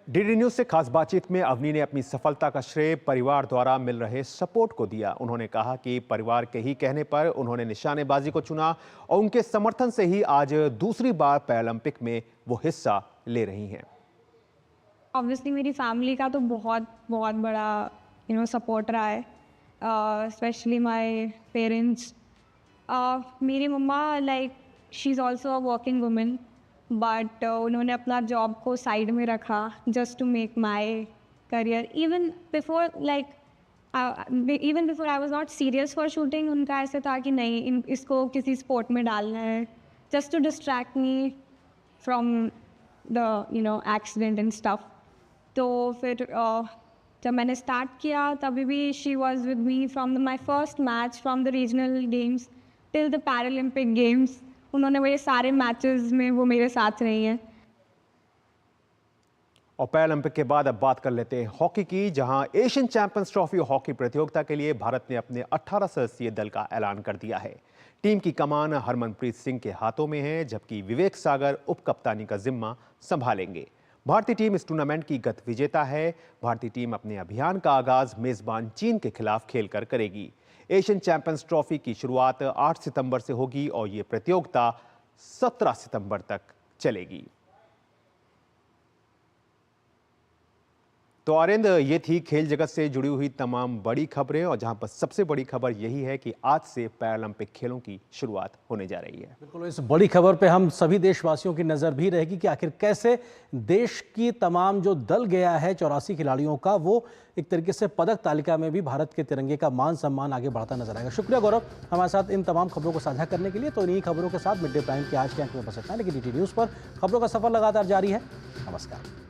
DD news से खास बातचीत में अवनी ने अपनी सफलता का श्रेय परिवार द्वारा मिल रहे सपोर्ट को दिया। उन्होंने कहा कि परिवार के ही कहने पर उन्होंने निशानेबाजी को चुना और उनके समर्थन से ही आज दूसरी बार पैरालंपिक में वो हिस्सा ले रही हैं। ऑब्वियसली मेरी फैमिली का तो बहुत बड़ा सपोर्ट रहा है, स्पेशली माय पेरेंट्स। मेरी मम्मा she is also a working women, but उन्होंने अपना जॉब को साइड में रखा just to make my career. Even before I was not serious for shooting, उनका ऐसे था कि नहीं इसको किसी स्पोर्ट में डालना है, just to distract me from the accident and stuff. तो फिर जब मैंने स्टार्ट किया तभी भी she was with me from my first match from the regional games till the Paralympic games. उन्होंने वो ये सारे मैचेस में वो मेरे साथ रही हैं। और पैरालंपिक के बाद अब बात कर लेते हैं हॉकी की, जहां एशियन चैंपियंस ट्रॉफी हॉकी प्रतियोगिता के लिए भारत ने अपने 18 सदस्यीय दल का ऐलान कर दिया है। टीम की कमान हरमनप्रीत सिंह के हाथों में है, जबकि विवेक सागर उप कप्तानी का जिम्मा संभालेंगे। भारतीय टीम इस टूर्नामेंट की गत विजेता है। भारतीय टीम अपने अभियान का आगाज मेजबान चीन के खिलाफ खेलकर करेगी। एशियन चैंपियंस ट्रॉफी की शुरुआत 8 सितंबर से होगी और ये प्रतियोगिता 17 सितंबर तक चलेगी। तो आरिंद, ये थी खेल जगत से जुड़ी हुई तमाम बड़ी खबरें, और जहां पर सबसे बड़ी खबर यही है कि आज से पैरालंपिक खेलों की शुरुआत होने जा रही है। बिल्कुल, इस बड़ी खबर पे हम सभी देशवासियों की नज़र भी रहेगी कि आखिर कैसे देश की तमाम जो दल गया है 84 खिलाड़ियों का, वो एक तरीके से पदक तालिका में भी भारत के तिरंगे का मान सम्मान आगे बढ़ता नजर आएगा। शुक्रिया गौरव, हमारे साथ इन तमाम खबरों को साझा करने के लिए। तो इन्हीं खबरों के साथ मिड डे प्राइम के आज के अंक में बस इतना, लेकिन DD न्यूज़ पर खबरों का सफर लगातार जारी है। नमस्कार।